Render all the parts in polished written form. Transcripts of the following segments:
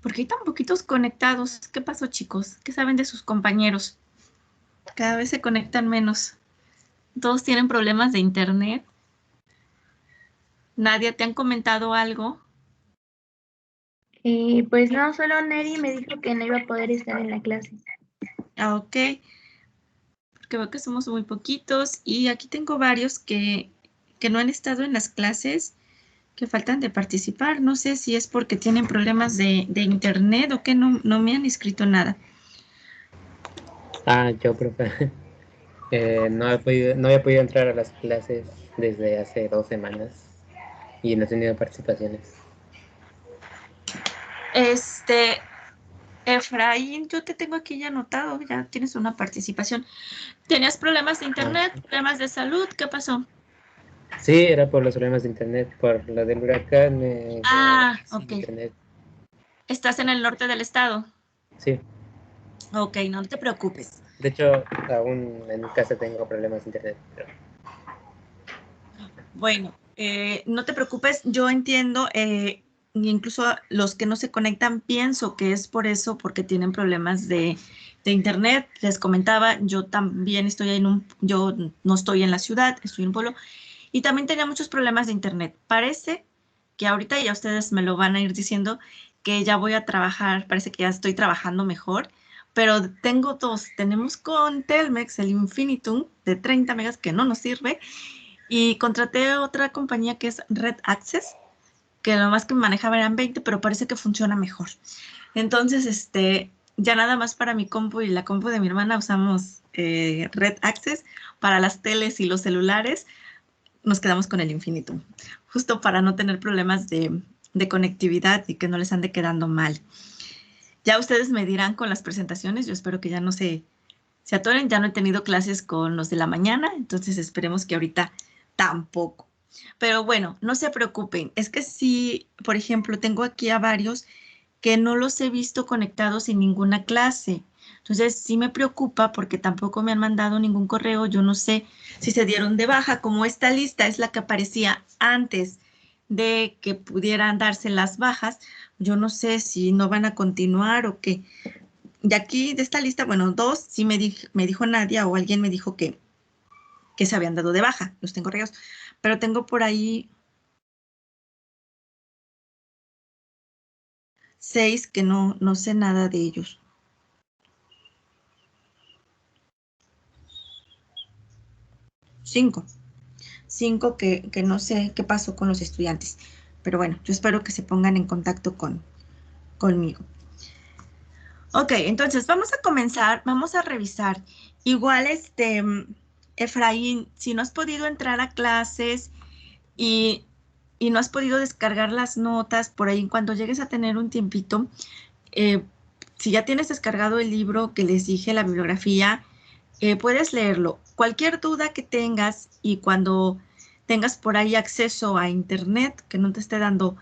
¿Por qué hay tan poquitos conectados? ¿Qué pasó, chicos? ¿Qué saben de sus compañeros? Cada vez se conectan menos. Todos tienen problemas de internet. Nadia, ¿te han comentado algo? Pues no, solo Neri me dijo que no iba a poder estar en la clase. Ah, ok. Porque veo que somos muy poquitos y aquí tengo varios que no han estado en las clases, que faltan de participar. No sé si es porque tienen problemas de internet o que no me han escrito nada. Yo, profe. No había podido entrar a las clases desde hace 2 semanas y no he tenido participaciones. Efraín, yo te tengo aquí ya anotado, ya tienes una participación. ¿Tenías problemas de internet, Sí. problemas de salud? ¿Qué pasó? Sí, era por los problemas de internet, por lo del huracán. Ok. Internet. ¿Estás en el norte del estado? Sí, Ok, no te preocupes. de hecho, aún en casa tengo problemas de internet. Pero... Bueno, no te preocupes, yo entiendo, incluso los que no se conectan, pienso que es por eso, porque tienen problemas de internet. Les comentaba, yo también estoy yo no estoy en la ciudad, estoy en un pueblo, y también tenía muchos problemas de internet. Parece que ahorita ya ustedes me lo van a ir diciendo que ya voy a trabajar, parece que ya estoy trabajando mejor, pero tengo dos. Tenemos con Telmex el Infinitum de 30 megas que no nos sirve y contraté otra compañía que es Red Access, que lo más que me manejaba eran 20, pero parece que funciona mejor. Entonces, ya nada más para mi compu y la compu de mi hermana usamos Red Access. Para las teles y los celulares nos quedamos con el Infinitum, justo para no tener problemas de conectividad y que no les ande quedando mal. Ya ustedes me dirán con las presentaciones, yo espero que ya no se atoren, ya no he tenido clases con los de la mañana, entonces esperemos que ahorita tampoco. Pero bueno, no se preocupen, es que sí, por ejemplo, tengo aquí a varios que no los he visto conectados en ninguna clase. Entonces sí me preocupa porque tampoco me han mandado ningún correo. Yo no sé si se dieron de baja, como esta lista es la que aparecía antes de que pudieran darse las bajas. Yo no sé si no van a continuar o qué. De aquí, de esta lista, bueno, dos sí me dijo Nadia o alguien me dijo que se habían dado de baja. Los tengo regados. Pero tengo por ahí 6 que no sé nada de ellos. 5. 5 que no sé qué pasó con los estudiantes. Pero bueno, yo espero que se pongan en contacto conmigo. Ok, entonces vamos a comenzar, vamos a revisar. Igual, Efraín, si no has podido entrar a clases y, y no has podido descargar las notas, por ahí cuando llegues a tener un tiempito, eh, si ya tienes descargado el libro que les dije, la bibliografía, puedes leerlo. Cualquier duda que tengas y cuando tengas por ahí acceso a internet que no te esté dando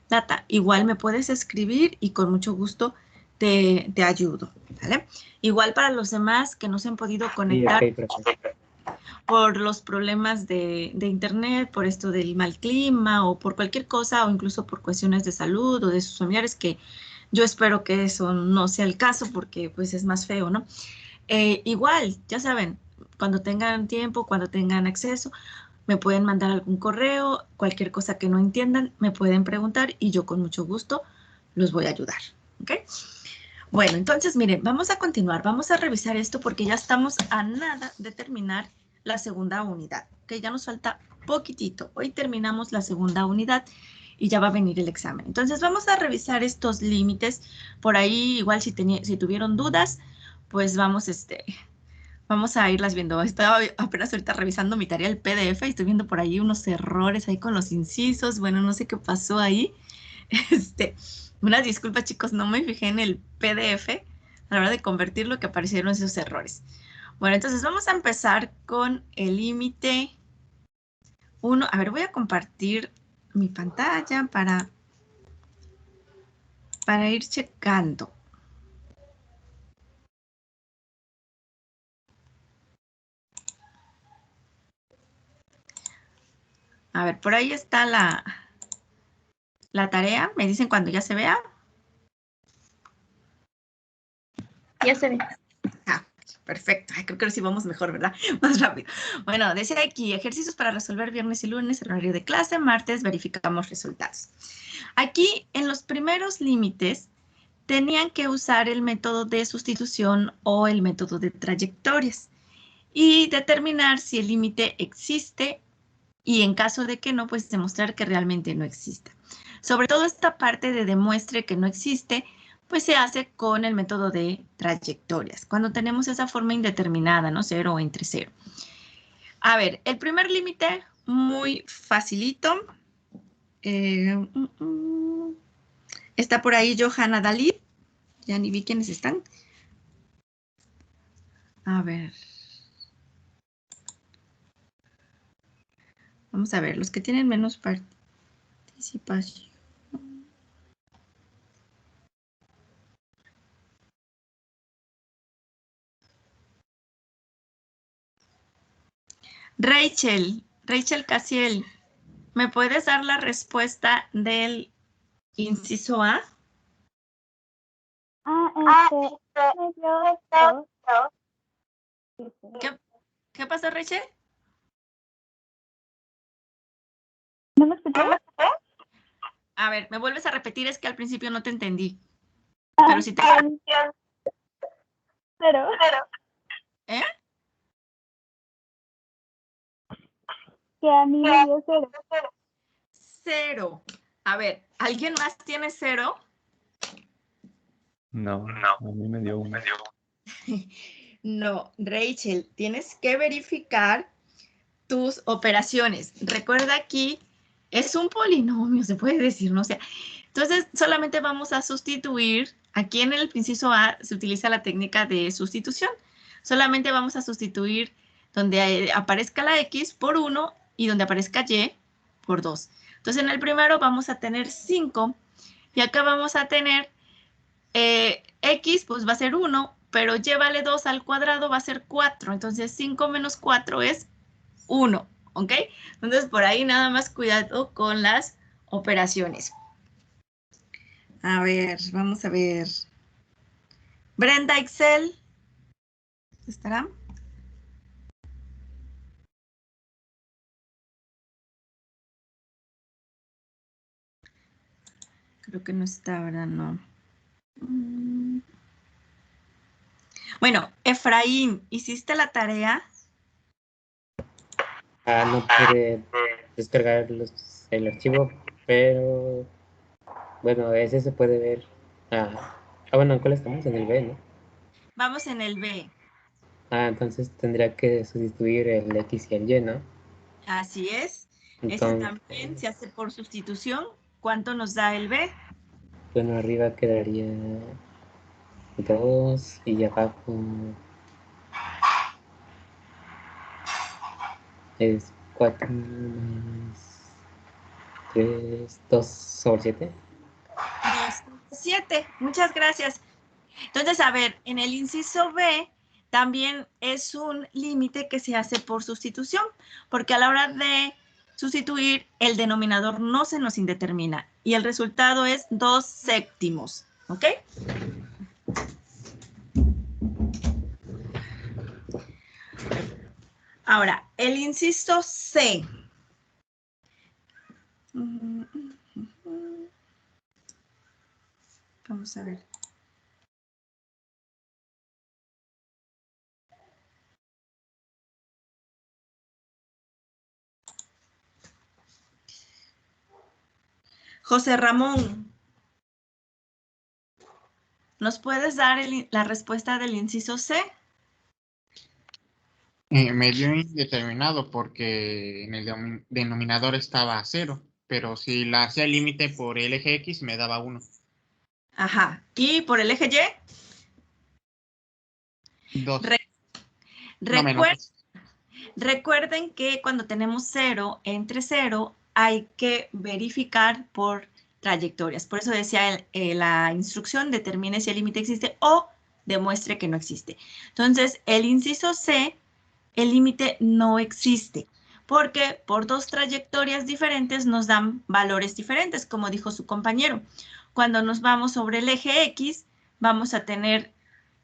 data, igual me puedes escribir y con mucho gusto te ayudo, ¿vale? Igual para los demás que no se han podido Sí, conectar ok, profe. por los problemas de internet, por esto del mal clima o por cualquier cosa o incluso por cuestiones de salud o de sus familiares, que yo espero que eso no sea el caso porque pues es más feo, ¿no? Igual, ya saben, cuando tengan tiempo, cuando tengan acceso, me pueden mandar algún correo, cualquier cosa que no entiendan, me pueden preguntar y yo con mucho gusto los voy a ayudar, ¿ok? Bueno, entonces miren, vamos a continuar, vamos a revisar esto porque ya estamos a nada de terminar la segunda unidad, ¿ok? Ya nos falta poquitito. Hoy terminamos la segunda unidad y ya va a venir el examen. Entonces vamos a revisar estos límites. Por ahí, igual si tuvieron dudas, pues vamos a irlas viendo. Estaba apenas ahorita revisando mi tarea, el PDF, y estoy viendo por ahí unos errores ahí con los incisos. Bueno, no sé qué pasó ahí. Este, una disculpa, chicos, no me fijé en el PDF a la hora de convertirlo que aparecieron esos errores. Bueno, entonces vamos a empezar con el límite 1. A ver, voy a compartir mi pantalla para ir checando. A ver, por ahí está la tarea. Me dicen cuando ya se vea. Ya se ve. Ah, perfecto. Ay, creo que ahora sí vamos mejor, ¿verdad? Más rápido. Bueno, dice aquí, ejercicios para resolver viernes y lunes, el horario de clase, martes verificamos resultados. Aquí, en los primeros límites, tenían que usar el método de sustitución o el método de trayectorias y determinar si el límite existe y en caso de que no, pues demostrar que realmente no exista. Sobre todo esta parte de demuestre que no existe, pues se hace con el método de trayectorias, cuando tenemos esa forma indeterminada, ¿no? 0 o entre 0. A ver, el primer límite, muy facilito. Está por ahí Johanna Dalí. Ya ni vi quiénes están. A ver. Vamos a ver, los que tienen menos participación. Rachel Casiel, ¿me puedes dar la respuesta del inciso A? ¿Qué pasó, Rachel? ¿No me escuchó? A ver, ¿me vuelves a repetir? Es que al principio no te entendí. Ah, Pero si te... Cero. ¿Eh? Que a mí me dio cero. 0. A ver, ¿alguien más tiene 0? No, a mí me dio 1. No, Rachel, tienes que verificar tus operaciones. Recuerda aquí, es un polinomio, se puede decir, ¿no? O sea, entonces solamente vamos a sustituir, aquí en el inciso A se utiliza la técnica de sustitución. Solamente vamos a sustituir donde aparezca la X por 1 y donde aparezca Y por 2. Entonces en el primero vamos a tener 5 y acá vamos a tener X, pues va a ser 1, pero Y vale 2 al cuadrado, va a ser 4. Entonces 5 menos 4 es 1, ¿ok? Entonces por ahí nada más cuidado con las operaciones. A ver, vamos a ver. Brenda Excel. ¿Estará? Creo que no está, ¿verdad? No. Bueno, Efraín, ¿hiciste la tarea? No pude descargar el archivo, pero bueno, ese se puede ver. Bueno, ¿en cuál estamos? En el B, ¿no? Vamos en el B. Entonces tendría que sustituir el X y el Y, ¿no? Así es. Ese Entonces, también se hace por sustitución. ¿Cuánto nos da el B? bueno, arriba quedaría 2 y abajo es 4 más 3, 2 sobre 7. 7. Muchas gracias. Entonces, a ver, en el inciso B también es un límite que se hace por sustitución, porque a la hora de sustituir, el denominador no se nos indetermina y el resultado es 2 séptimos, ¿ok? Ahora, el inciso C. Vamos a ver. José Ramón, ¿nos puedes dar la respuesta del inciso C? Me dio indeterminado porque en el denominador estaba 0, pero si la hacía límite por el eje X me daba 1. Ajá. ¿Y por el eje Y? 2. No menos. Recuerden que cuando tenemos 0 entre 0 hay que verificar por trayectorias. Por eso decía la instrucción, determine si el límite existe o demuestre que no existe. Entonces, el inciso C, el límite no existe, porque por 2 trayectorias diferentes nos dan valores diferentes, como dijo su compañero. Cuando nos vamos sobre el eje X, vamos a tener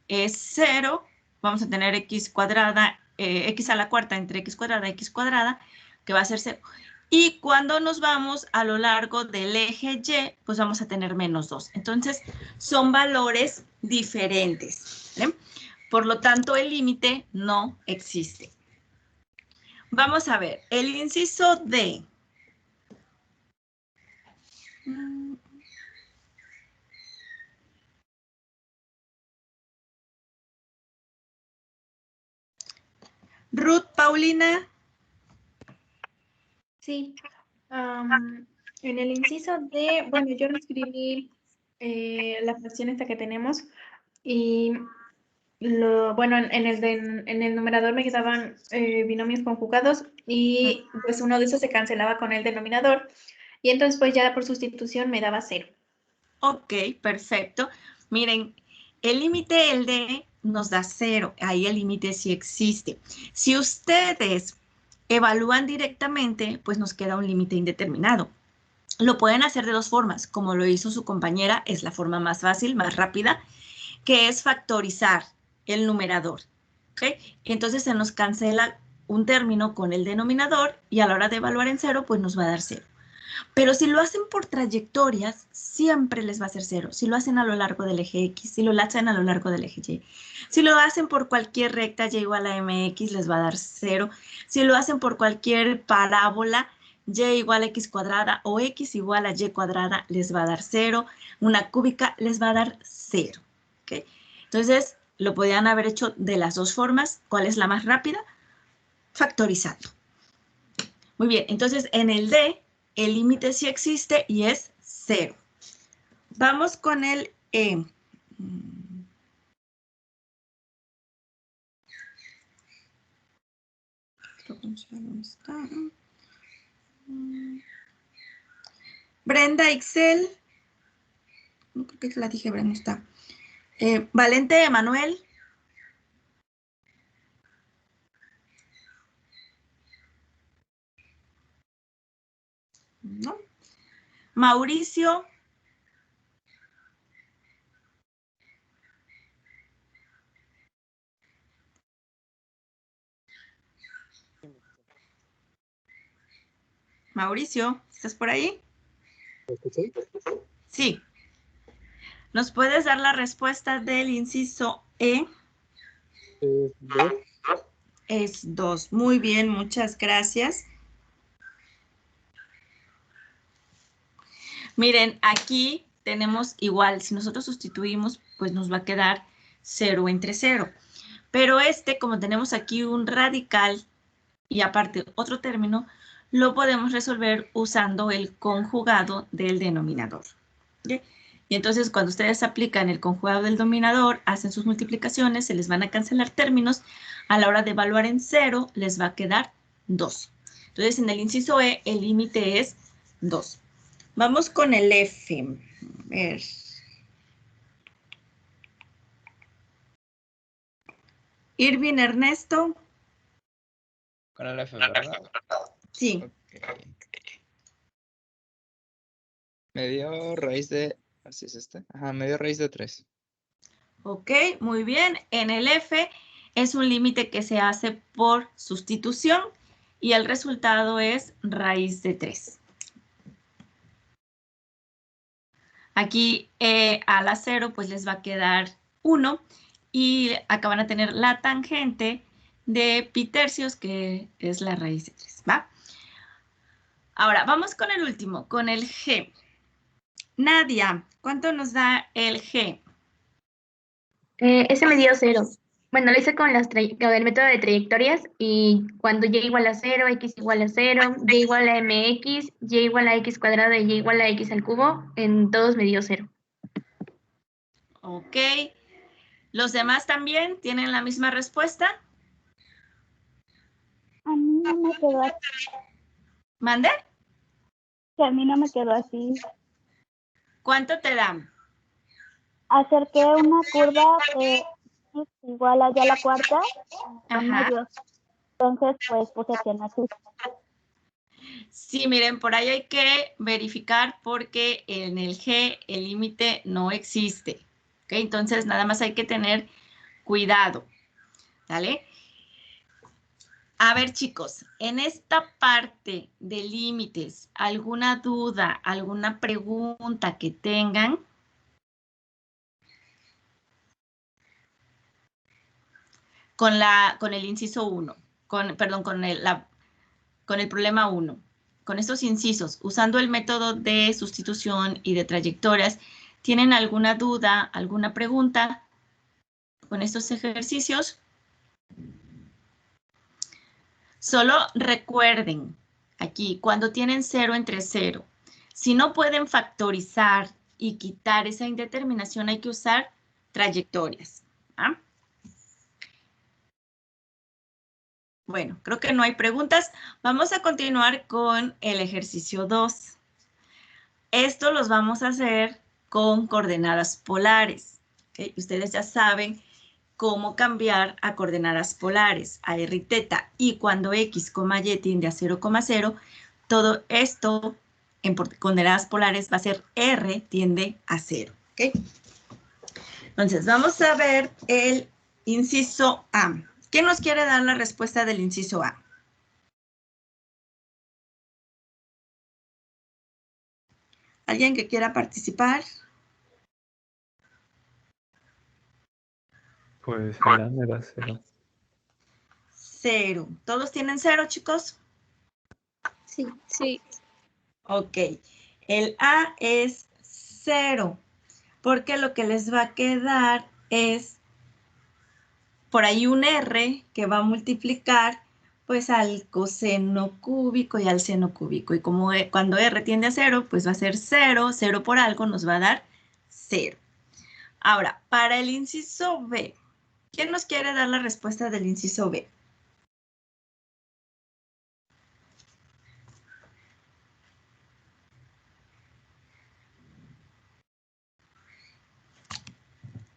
es 0, vamos a tener x cuadrada, x a la cuarta entre x cuadrada, que va a ser 0. Y cuando nos vamos a lo largo del eje Y, pues vamos a tener menos 2. Entonces, son valores diferentes, ¿vale? Por lo tanto, el límite no existe. Vamos a ver, el inciso D. Ruth, Paulina. Sí. En el inciso D, bueno, yo no escribí la fracción esta que tenemos y bueno, en el numerador me quedaban binomios conjugados y pues uno de esos se cancelaba con el denominador y entonces pues ya por sustitución me daba 0. Ok, perfecto. Miren, el límite, el D, nos da 0. Ahí el límite sí existe. Si ustedes evalúan directamente, pues nos queda un límite indeterminado. Lo pueden hacer de dos formas, como lo hizo su compañera, es la forma más fácil, más rápida, que es factorizar el numerador. ¿Okay? Entonces se nos cancela un término con el denominador y a la hora de evaluar en 0, pues nos va a dar 0. Pero si lo hacen por trayectorias, siempre les va a ser 0. Si lo hacen a lo largo del eje X, si lo hacen a lo largo del eje Y. Si lo hacen por cualquier recta Y igual a MX, les va a dar 0. Si lo hacen por cualquier parábola, Y igual a X cuadrada o X igual a Y cuadrada, les va a dar 0. Una cúbica les va a dar 0. ¿Okay? Entonces, lo podían haber hecho de las dos formas. ¿Cuál es la más rápida? Factorizando. Muy bien, entonces en el D, el límite sí existe y es 0. Vamos con el E. Brenda, Excel. No creo que la dije, Brenda está. Valente, Emanuel. No. Mauricio. Mauricio, ¿estás por ahí? Sí. ¿Nos puedes dar la respuesta del inciso E? Es 2. Muy bien, muchas gracias. Miren, aquí tenemos igual, si nosotros sustituimos, pues nos va a quedar 0 entre 0. Pero como tenemos aquí un radical y aparte otro término, lo podemos resolver usando el conjugado del denominador. ¿Okay? Y entonces cuando ustedes aplican el conjugado del denominador, hacen sus multiplicaciones, se les van a cancelar términos, a la hora de evaluar en 0, les va a quedar 2. Entonces en el inciso E, el límite es 2. Vamos con el F. A ver. Irving, Ernesto. Con el F, ¿verdad? Sí. Okay. Medio raíz de... ¿Así es este? Ajá, medio raíz de 3. Ok, muy bien. En el F es un límite que se hace por sustitución y el resultado es raíz de 3. Aquí a la 0 pues les va a quedar 1 y acá van a tener la tangente de pi tercios que es la raíz de 3, ¿va? Ahora, vamos con el último, con el G. Nadia, ¿cuánto nos da el G? Ese me dio 0. Bueno, lo hice con el método de trayectorias y cuando y igual a 0, x igual a 0, y igual a mx, y igual a x cuadrada y y igual a x al cubo, en todos me dio 0. Ok. ¿Los demás también tienen la misma respuesta? A mí no me quedó así. ¿Mande? Que a mí no me quedó así. ¿Cuánto te dan? Acerqué una curva de x igual a y a la cuarta con Ajá. medios. Entonces, pues puse que así. Sí, miren, por ahí hay que verificar porque en el G el límite no existe. ¿Okay? Entonces, nada más hay que tener cuidado, ¿vale? A ver, chicos, en esta parte de límites, ¿alguna duda, alguna pregunta que tengan? Con el inciso 1, perdón, con el problema 1. Con estos incisos, usando el método de sustitución y de trayectorias, ¿tienen alguna duda, alguna pregunta con estos ejercicios? Solo recuerden, aquí, cuando tienen 0 entre 0, si no pueden factorizar y quitar esa indeterminación, hay que usar trayectorias. ¿Ah? Bueno, creo que no hay preguntas. Vamos a continuar con el ejercicio 2. Esto los vamos a hacer con coordenadas polares. ¿Okay? Ustedes ya saben cómo cambiar a coordenadas polares, a r y teta. Y cuando x, y tiende a 0,0, todo esto en coordenadas polares va a ser r tiende a 0. ¿Okay? Entonces, vamos a ver el inciso A. ¿Quién nos quiere dar la respuesta del inciso A? ¿Alguien que quiera participar? Pues el A me da 0. 0. ¿Todos tienen 0, chicos? Sí. Sí. Ok. El A es 0, porque lo que les va a quedar es por ahí un R que va a multiplicar pues al coseno cúbico y al seno cúbico. Y como cuando R tiende a 0, pues va a ser 0. 0 por algo nos va a dar 0. Ahora, para el inciso B, ¿quién nos quiere dar la respuesta del inciso B?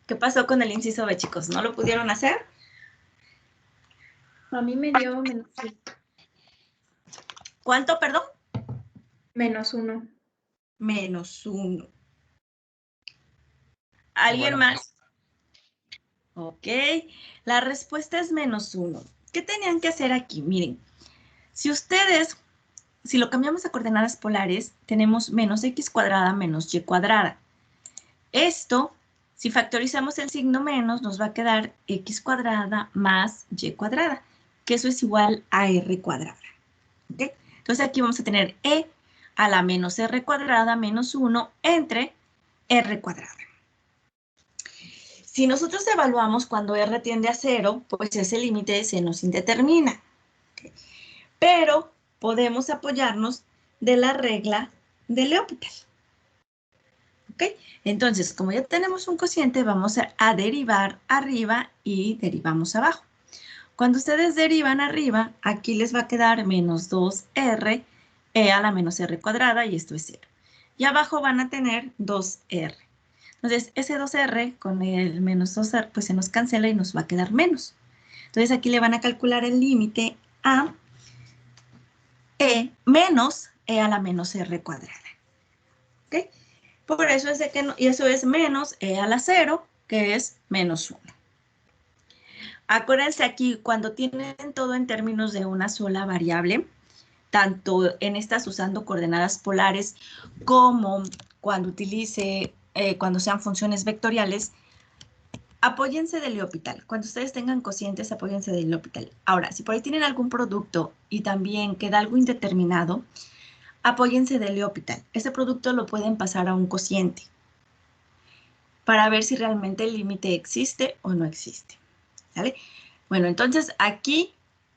¿Qué pasó con el inciso B, chicos? ¿No lo pudieron hacer? A mí me dio -1. ¿Cuánto, perdón? -1. -1. ¿Alguien más? Ok, la respuesta es -1. ¿Qué tenían que hacer aquí? Miren, si lo cambiamos a coordenadas polares, tenemos menos x cuadrada menos y cuadrada. Esto, si factorizamos el signo menos, nos va a quedar x cuadrada más y cuadrada, que eso es igual a r cuadrada. ¿Okay? Entonces aquí vamos a tener e a la menos r cuadrada menos 1 entre r cuadrada. Si nosotros evaluamos cuando r tiende a 0, pues ese límite se nos indetermina. ¿Okay? Pero podemos apoyarnos de la regla de L'Hopital. ¿Ok? Entonces, como ya tenemos un cociente, vamos a derivar arriba y derivamos abajo. Cuando ustedes derivan arriba, aquí les va a quedar menos 2r e a la menos r cuadrada, y esto es 0. Y abajo van a tener 2r. Entonces, ese 2r con el menos 2r, pues se nos cancela y nos va a quedar menos. Entonces, aquí le van a calcular el límite a menos e a la menos r cuadrada. ¿Ok? Por eso es de que y eso es menos e a la 0, que es menos 1. Acuérdense aquí, cuando tienen todo en términos de una sola variable, tanto en estas usando coordenadas polares como cuando cuando sean funciones vectoriales, apóyense del L'Hopital. Cuando ustedes tengan cocientes, apóyense del L'Hopital. Ahora, si por ahí tienen algún producto y también queda algo indeterminado, apóyense del L'Hopital. Ese producto lo pueden pasar a un cociente para ver si realmente el límite existe o no existe. ¿Vale? Bueno, entonces aquí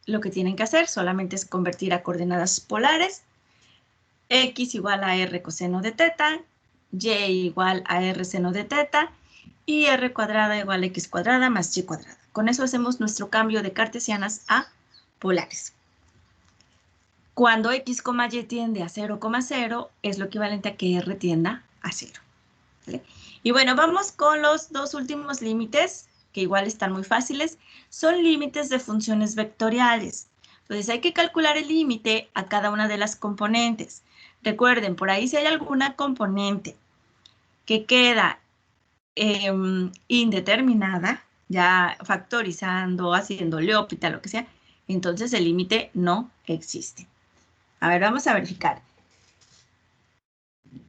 lo que tienen que hacer solamente es convertir a coordenadas polares. X igual a r coseno de teta, y igual a r seno de teta, y r cuadrada igual a x cuadrada más y cuadrada. Con eso hacemos nuestro cambio de cartesianas a polares. Cuando x, y tiende a 0,0 es lo equivalente a que r tienda a 0. ¿Vale? Y bueno, vamos con los dos últimos límites, que igual están muy fáciles. Son límites de funciones vectoriales. Entonces hay que calcular el límite a cada una de las componentes. Recuerden, por ahí si hay alguna componente que queda indeterminada, ya factorizando, haciendo L'Hopital, lo que sea, entonces el límite no existe. A ver, vamos a verificar.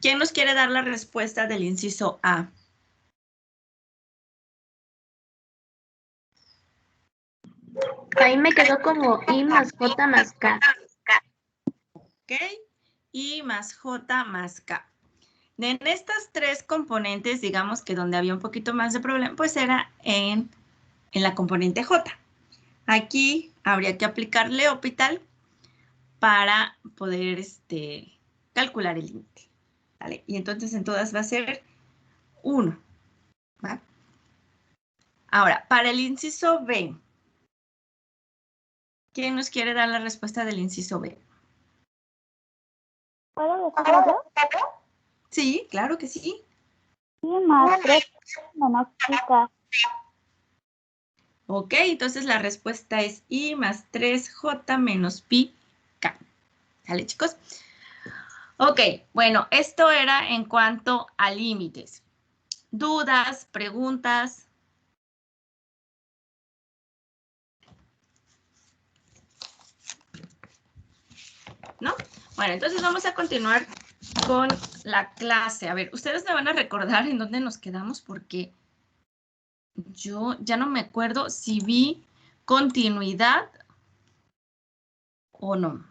¿Quién nos quiere dar la respuesta del inciso A? Ahí me quedó como I más J más K. ¿Ok? I más J más K. En estas tres componentes, digamos que donde había un poquito más de problema, pues era en la componente J. Aquí habría que aplicar L'Hopital para poder calcular el límite. ¿Vale? Y entonces en todas va a ser 1. ¿Va? Ahora, para el inciso B, ¿quién nos quiere dar la respuesta del inciso B? ¿Puedo decirlo yo? Sí, claro que sí. I más 3 menos K. Ok, entonces la respuesta es I más 3J menos pi K. ¿Sale, chicos? Ok, bueno, esto era en cuanto a límites. ¿Dudas? ¿Preguntas? ¿No? Bueno, entonces vamos a continuar con la clase. A ver, ustedes me van a recordar en dónde nos quedamos porque yo ya no me acuerdo si vi continuidad o no.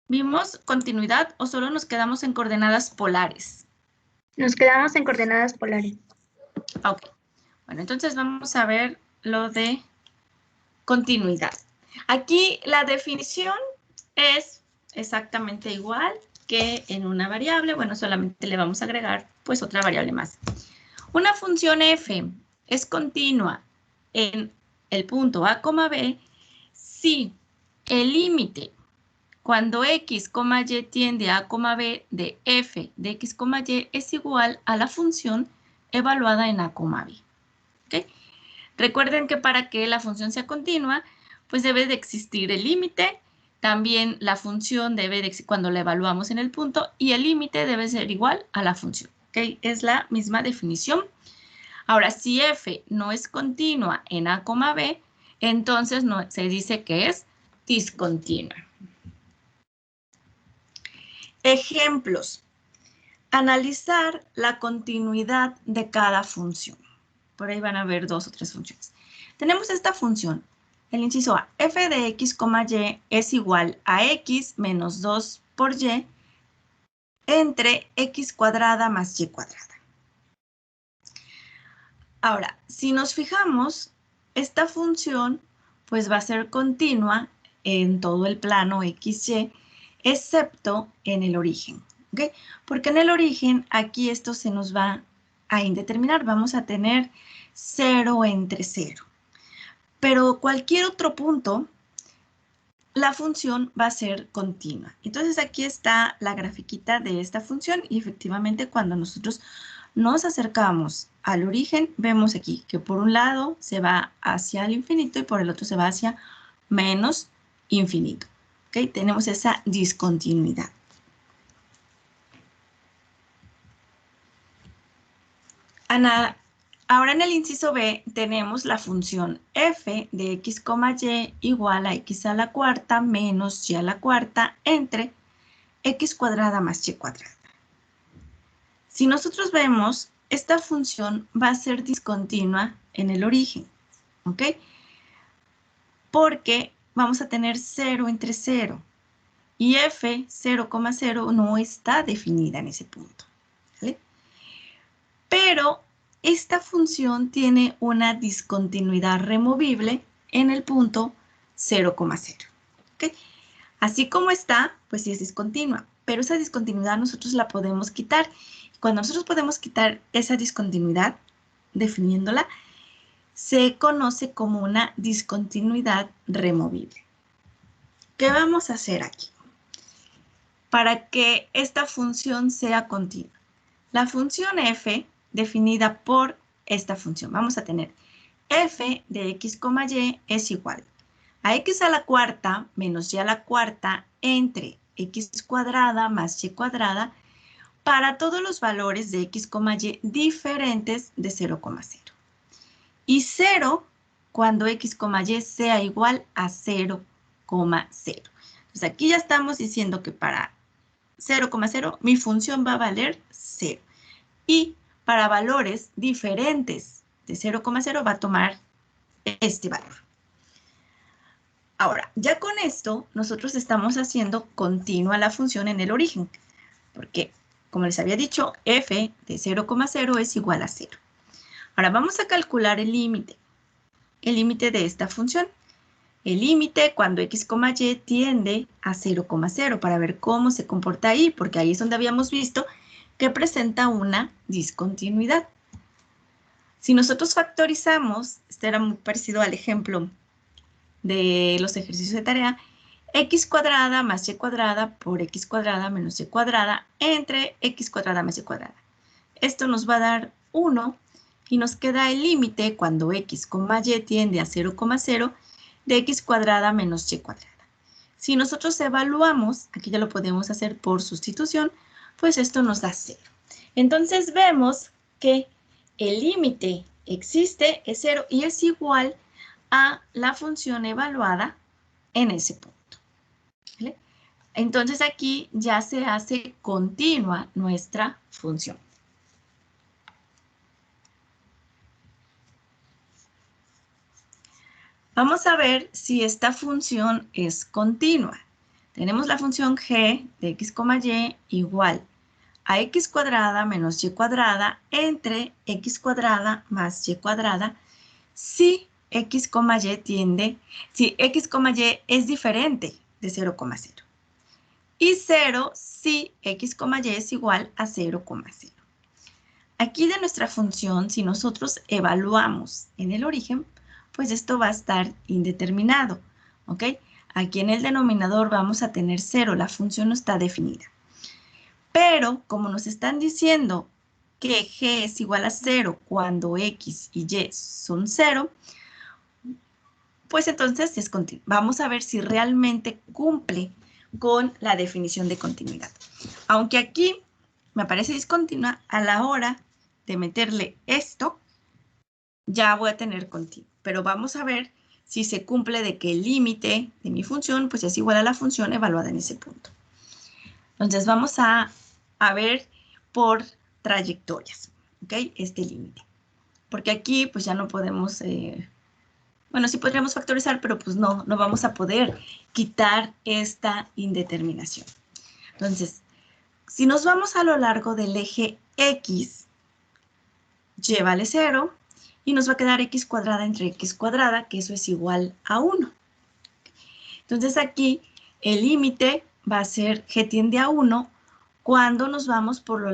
¿Vimos continuidad o solo nos quedamos en coordenadas polares? Nos quedamos en coordenadas polares. Ok. Bueno, entonces vamos a ver lo de continuidad. Aquí la definición es exactamente igual que en una variable. Bueno, solamente le vamos a agregar pues otra variable más. Una función f es continua en el punto a, b si el límite cuando x, y tiende a, b de f de x, y es igual a la función evaluada en a, b. ¿Okay? Recuerden que para que la función sea continua, pues debe de existir el límite, también la función debe de, cuando la evaluamos en el punto, y el límite debe ser igual a la función. ¿Okay? Es la misma definición. Ahora, si f no es continua en a, b, entonces no, se dice que es discontinua. Ejemplos. Analizar la continuidad de cada función. Por ahí van a ver 2 o 3 funciones. Tenemos esta función, el inciso A, f de x, y es igual a x menos 2 por y entre x cuadrada más y cuadrada. Ahora, si nos fijamos, esta función pues va a ser continua en todo el plano XY, excepto en el origen. ¿Okay? Porque en el origen, aquí esto se nos va a indeterminar. Vamos a tener 0 entre 0. Pero cualquier otro punto, la función va a ser continua. Entonces aquí está la grafiquita de esta función y efectivamente cuando nosotros nos acercamos al origen, vemos aquí que por un lado se va hacia el infinito y por el otro se va hacia menos infinito. ¿Okay? Tenemos esa discontinuidad. Ahora en el inciso B tenemos la función f de x, y igual a x a la cuarta menos y a la cuarta entre x cuadrada más y cuadrada. Si nosotros vemos, esta función va a ser discontinua en el origen, ¿ok? Porque vamos a tener 0 entre 0 y f 0,0 no está definida en ese punto, ¿vale? Pero esta función tiene una discontinuidad removible en el punto 0,0. ¿Okay? Así como está, pues sí es discontinua, pero esa discontinuidad nosotros la podemos quitar. Cuando nosotros podemos quitar esa discontinuidad, definiéndola, se conoce como una discontinuidad removible. ¿Qué vamos a hacer aquí? Para que esta función sea continua. La función f definida por esta función. Vamos a tener f de x, y es igual a x a la cuarta menos y a la cuarta entre x cuadrada más y cuadrada para todos los valores de x, y diferentes de 0,0. Y 0 cuando x, y sea igual a 0,0. Entonces aquí ya estamos diciendo que para 0,0 mi función va a valer 0. Y para valores diferentes de 0,0 va a tomar este valor. Ahora, ya con esto, nosotros estamos haciendo continua la función en el origen, porque, como les había dicho, f de 0,0 es igual a 0. Ahora, vamos a calcular el límite de esta función. El límite cuando x, y tiende a 0,0 para ver cómo se comporta ahí, porque ahí es donde habíamos visto que presenta una discontinuidad. Si nosotros factorizamos, este era muy parecido al ejemplo de los ejercicios de tarea, x cuadrada más y cuadrada por x cuadrada menos y cuadrada entre x cuadrada más y cuadrada. Esto nos va a dar 1 y nos queda el límite cuando x, y tiende a 0,0 de x cuadrada menos y cuadrada. Si nosotros evaluamos, aquí ya lo podemos hacer por sustitución, pues esto nos da 0. Entonces vemos que el límite existe, es 0 y es igual a la función evaluada en ese punto. ¿Vale? Entonces aquí ya se hace continua nuestra función. Vamos a ver si esta función es continua. Tenemos la función g de x, y igual a x cuadrada menos y cuadrada entre x cuadrada más y cuadrada si x, y tiende, si x, y es diferente de 0,0. Y 0 si x, y es igual a 0,0. Aquí de nuestra función, si nosotros evaluamos en el origen, pues esto va a estar indeterminado, ¿ok? Aquí en el denominador vamos a tener 0, la función no está definida. Pero, como nos están diciendo que g es igual a 0 cuando x y y son 0, pues entonces es continua. Vamos a ver si realmente cumple con la definición de continuidad. Aunque aquí me aparece discontinua, a la hora de meterle esto, ya voy a tener continua. Pero vamos a ver si se cumple de que el límite de mi función pues es igual a la función evaluada en ese punto. Entonces vamos a ver por trayectorias, ¿ok? Este límite. Porque aquí pues ya no podemos, bueno, sí podríamos factorizar, pero pues no vamos a poder quitar esta indeterminación. Entonces, si nos vamos a lo largo del eje X, y vale 0, y nos va a quedar x cuadrada entre x cuadrada, que eso es igual a 1. Entonces aquí el límite va a ser g tiende a 1 cuando nos vamos por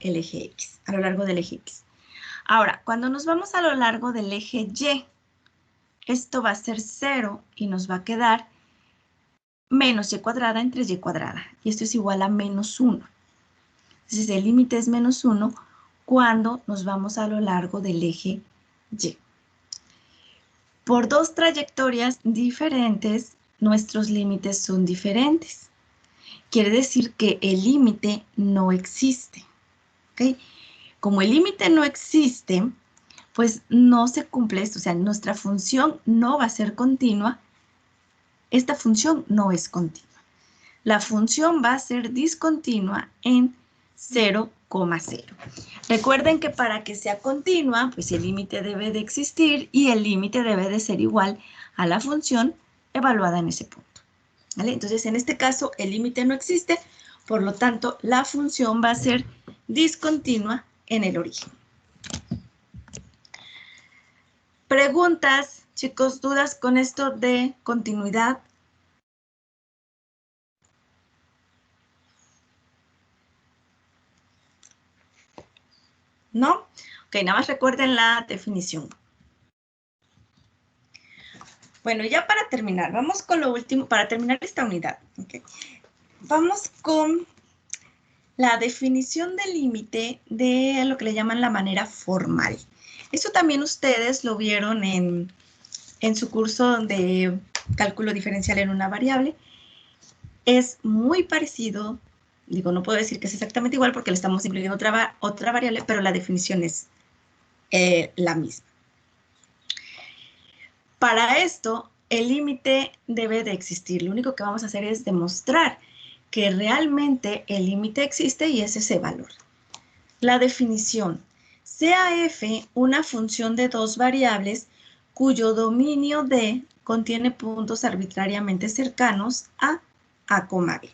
el eje X, a lo largo del eje X. Ahora, cuando nos vamos a lo largo del eje Y, esto va a ser 0 y nos va a quedar menos y cuadrada entre y cuadrada. Y esto es igual a menos 1. Entonces el límite es menos 1 cuando nos vamos a lo largo del eje Y. Por dos trayectorias diferentes, nuestros límites son diferentes. Quiere decir que el límite no existe. ¿Okay? Como el límite no existe, pues no se cumple esto. O sea, nuestra función no va a ser continua. Esta función no es continua. La función va a ser discontinua en 0,0. Recuerden que para que sea continua, pues el límite debe de existir y el límite debe de ser igual a la función evaluada en ese punto. ¿Vale? Entonces, en este caso, el límite no existe, por lo tanto, la función va a ser discontinua en el origen. ¿Preguntas, chicos, dudas con esto de continuidad? ¿No? Ok, nada más recuerden la definición. Bueno, ya para terminar, vamos con lo último, para terminar esta unidad. Okay. Vamos con la definición del límite de lo que le llaman la manera formal. Eso también ustedes lo vieron en su curso de cálculo diferencial en una variable. es muy parecido, digo, no puedo decir que es exactamente igual porque le estamos incluyendo otra variable, pero la definición es la misma. Para esto, el límite debe de existir. Lo único que vamos a hacer es demostrar que realmente el límite existe y es ese valor. La definición. Sea f una función de dos variables cuyo dominio D contiene puntos arbitrariamente cercanos a B.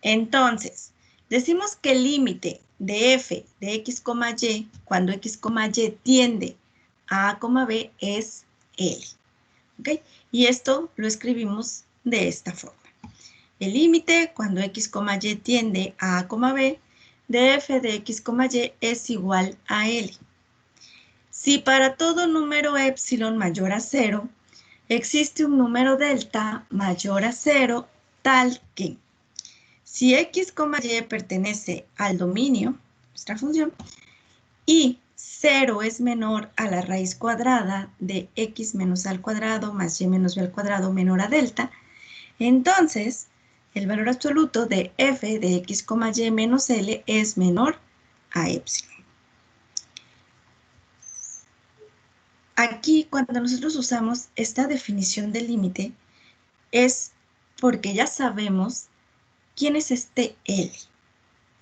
Entonces, decimos que el límite de f de x, y cuando x, y tiende a B es L. ¿Okay? Y esto lo escribimos de esta forma. El límite cuando x, y tiende a B de f de x, y es igual a L. Si para todo número epsilon mayor a 0 existe un número delta mayor a 0, tal que si x, y pertenece al dominio, nuestra función, y 0 es menor a la raíz cuadrada de x menos a al cuadrado más y menos b al cuadrado menor a delta, entonces el valor absoluto de f de x, y menos L es menor a epsilon. Aquí, cuando nosotros usamos esta definición del límite, es porque ya sabemos quién es este L,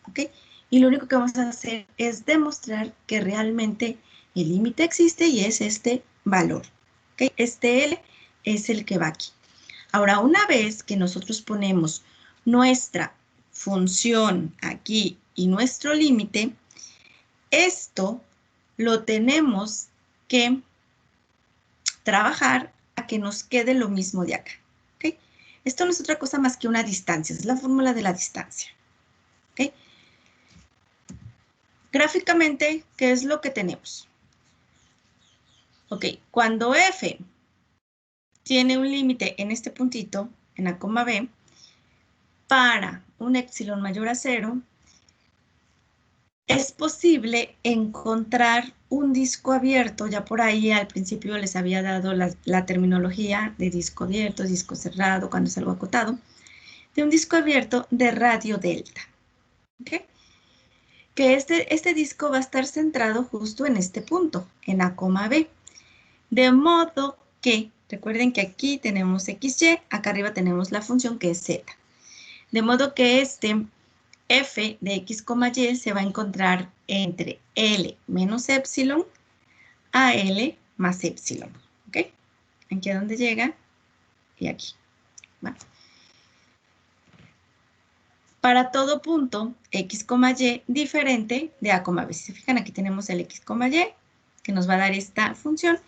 ¿ok? Y lo único que vamos a hacer es demostrar que realmente el límite existe y es este valor, ¿ok? Este L es el que va aquí. Ahora, una vez que nosotros ponemos nuestra función aquí y nuestro límite, esto lo tenemos que trabajar a que nos quede lo mismo de acá. ¿Okay? Esto no es otra cosa más que una distancia, es la fórmula de la distancia. ¿Okay? Gráficamente, ¿qué es lo que tenemos? Ok, cuando f tiene un límite en este puntito, en A, B, para un epsilon mayor a 0, es posible encontrar un disco abierto. Ya por ahí al principio les había dado la terminología de disco abierto, disco cerrado, cuando es algo acotado, de un disco abierto de radio delta. ¿Okay? Que este disco va a estar centrado justo en este punto, en A, B. De modo que, recuerden que aquí tenemos XY, acá arriba tenemos la función que es Z. De modo que este f de x, y se va a encontrar entre L menos epsilon a L más epsilon. ¿Ok? Aquí es donde llega y aquí. ¿Va? Para todo punto, x, y diferente de A, B. Si se fijan, aquí tenemos el x, y, que nos va a dar esta función,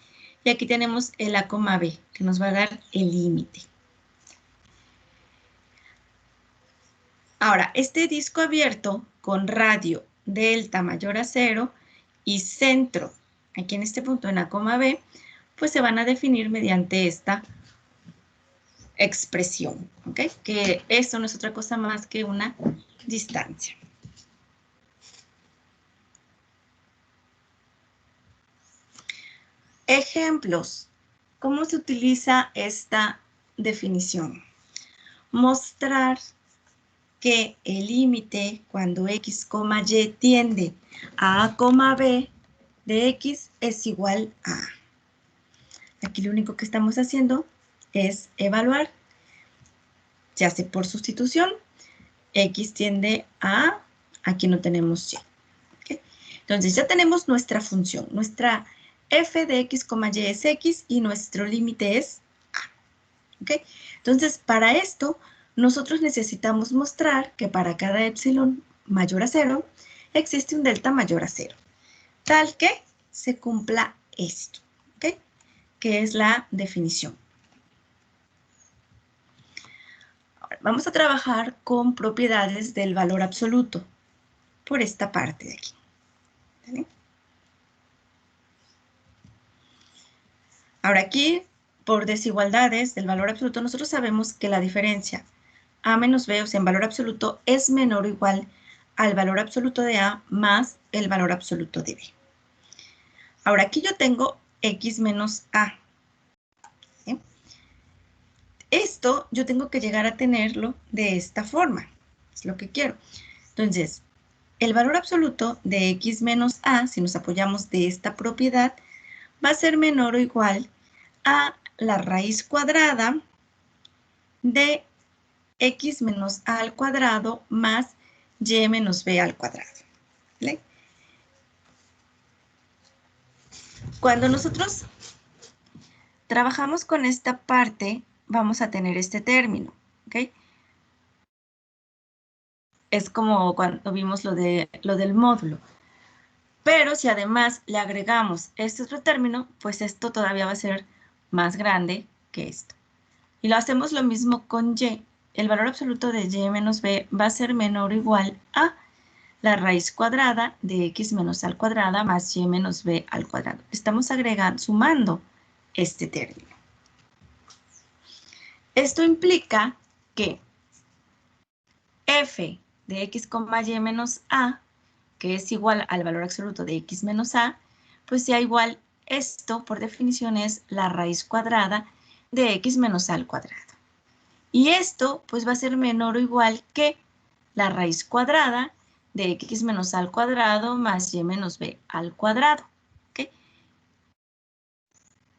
y aquí tenemos el A, B, que nos va a dar el límite. Ahora, este disco abierto con radio delta mayor a 0 y centro, aquí en este punto en A, B, pues se van a definir mediante esta expresión, ¿ok? Que esto no es otra cosa más que una distancia. Ejemplos. ¿Cómo se utiliza esta definición? Mostrar que el límite cuando x, y tiende a A, B de x es igual a A. Aquí lo único que estamos haciendo es evaluar, ya sea por sustitución, x tiende a A, aquí no tenemos y. ¿Okay? Entonces ya tenemos nuestra función, nuestra f de x, y es x y nuestro límite es A. ¿Okay? Entonces para esto nosotros necesitamos mostrar que para cada epsilon mayor a 0 existe un delta mayor a 0, tal que se cumpla esto, ¿ok? Que es la definición. Ahora, vamos a trabajar con propiedades del valor absoluto por esta parte de aquí. ¿Vale? Ahora aquí, por desigualdades del valor absoluto, nosotros sabemos que la diferencia A menos B, o sea, en valor absoluto, es menor o igual al valor absoluto de A más el valor absoluto de B. Ahora, aquí yo tengo X menos A. ¿Sí? esto yo tengo que llegar a tenerlo de esta forma. Es lo que quiero. Entonces, el valor absoluto de x menos a, si nos apoyamos de esta propiedad, va a ser menor o igual a la raíz cuadrada de x menos a al cuadrado más y menos b al cuadrado. ¿Vale? Cuando nosotros trabajamos con esta parte, vamos a tener este término, ¿ok? Es como cuando vimos lo del módulo. Pero si además le agregamos este otro término, pues esto todavía va a ser más grande que esto. Y lo hacemos lo mismo con y. El valor absoluto de y menos b va a ser menor o igual a la raíz cuadrada de x menos a al cuadrado más y menos b al cuadrado. Estamos agregando, sumando este término. Esto implica que f de x, y menos a, que es igual al valor absoluto de x menos a, pues sea igual, esto por definición es la raíz cuadrada de x menos a al cuadrado. Y esto pues va a ser menor o igual que la raíz cuadrada de x menos a al cuadrado más y menos b al cuadrado. ¿Okay?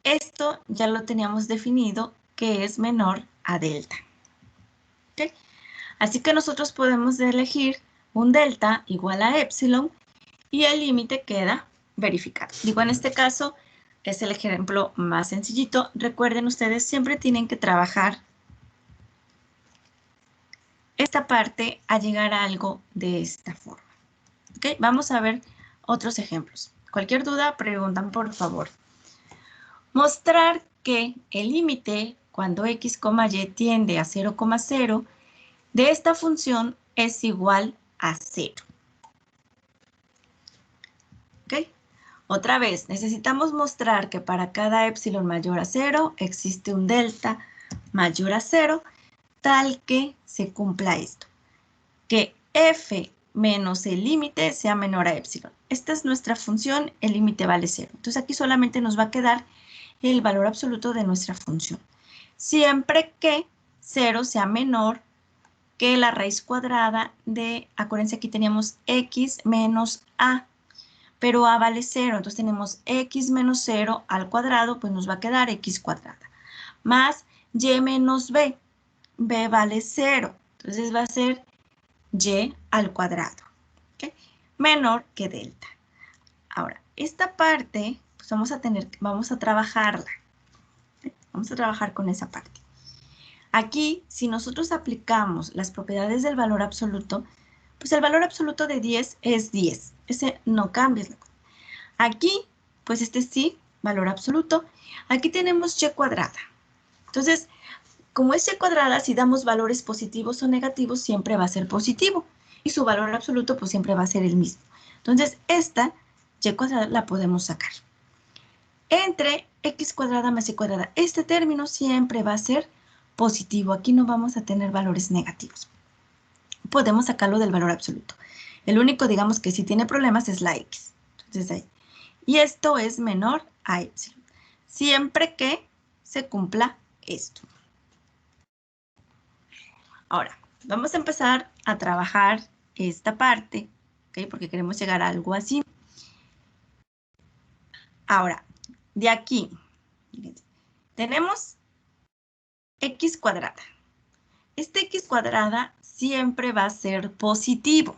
Esto ya lo teníamos definido que es menor a delta. ¿Okay? Así que nosotros podemos elegir un delta igual a epsilon y el límite queda verificado. Digo, en este caso es el ejemplo más sencillito. Recuerden, ustedes siempre tienen que trabajar esta parte a llegar a algo de esta forma. ¿Okay? Vamos a ver otros ejemplos. Cualquier duda, preguntan por favor. Mostrar que el límite cuando x, y tiende a 0,0 de esta función es igual a 0. ¿Ok? Otra vez, necesitamos mostrar que para cada epsilon mayor a 0 existe un delta mayor a 0, tal que se cumpla esto. Que f menos el límite sea menor a epsilon. Esta es nuestra función, el límite vale 0. Entonces aquí solamente nos va a quedar el valor absoluto de nuestra función. Siempre que 0 sea menor que la raíz cuadrada de, acuérdense aquí teníamos x menos a, pero a vale 0, entonces tenemos x menos 0 al cuadrado, pues nos va a quedar x cuadrada, más y menos b, b vale 0, entonces va a ser y al cuadrado, ¿okay? Menor que delta. Ahora, esta parte, pues vamos a trabajarla, ¿okay? Vamos a trabajar con esa parte. Aquí, si nosotros aplicamos las propiedades del valor absoluto, pues el valor absoluto de 10 es 10. Ese no cambia. Aquí, pues este sí, valor absoluto. Aquí tenemos y cuadrada. Entonces, como es y cuadrada, si damos valores positivos o negativos, siempre va a ser positivo. Y su valor absoluto, pues siempre va a ser el mismo. Entonces, esta y cuadrada la podemos sacar. Entre x cuadrada más y cuadrada, este término siempre va a ser positivo. Aquí no vamos a tener valores negativos. Podemos sacarlo del valor absoluto. El único, digamos, que sí tiene problemas es la x. Entonces ahí. Y esto es menor a epsilon. Siempre que se cumpla esto. Ahora, vamos a empezar a trabajar esta parte, ¿ok? Porque queremos llegar a algo así. Ahora, de aquí, tenemos x cuadrada. Este x cuadrada siempre va a ser positivo,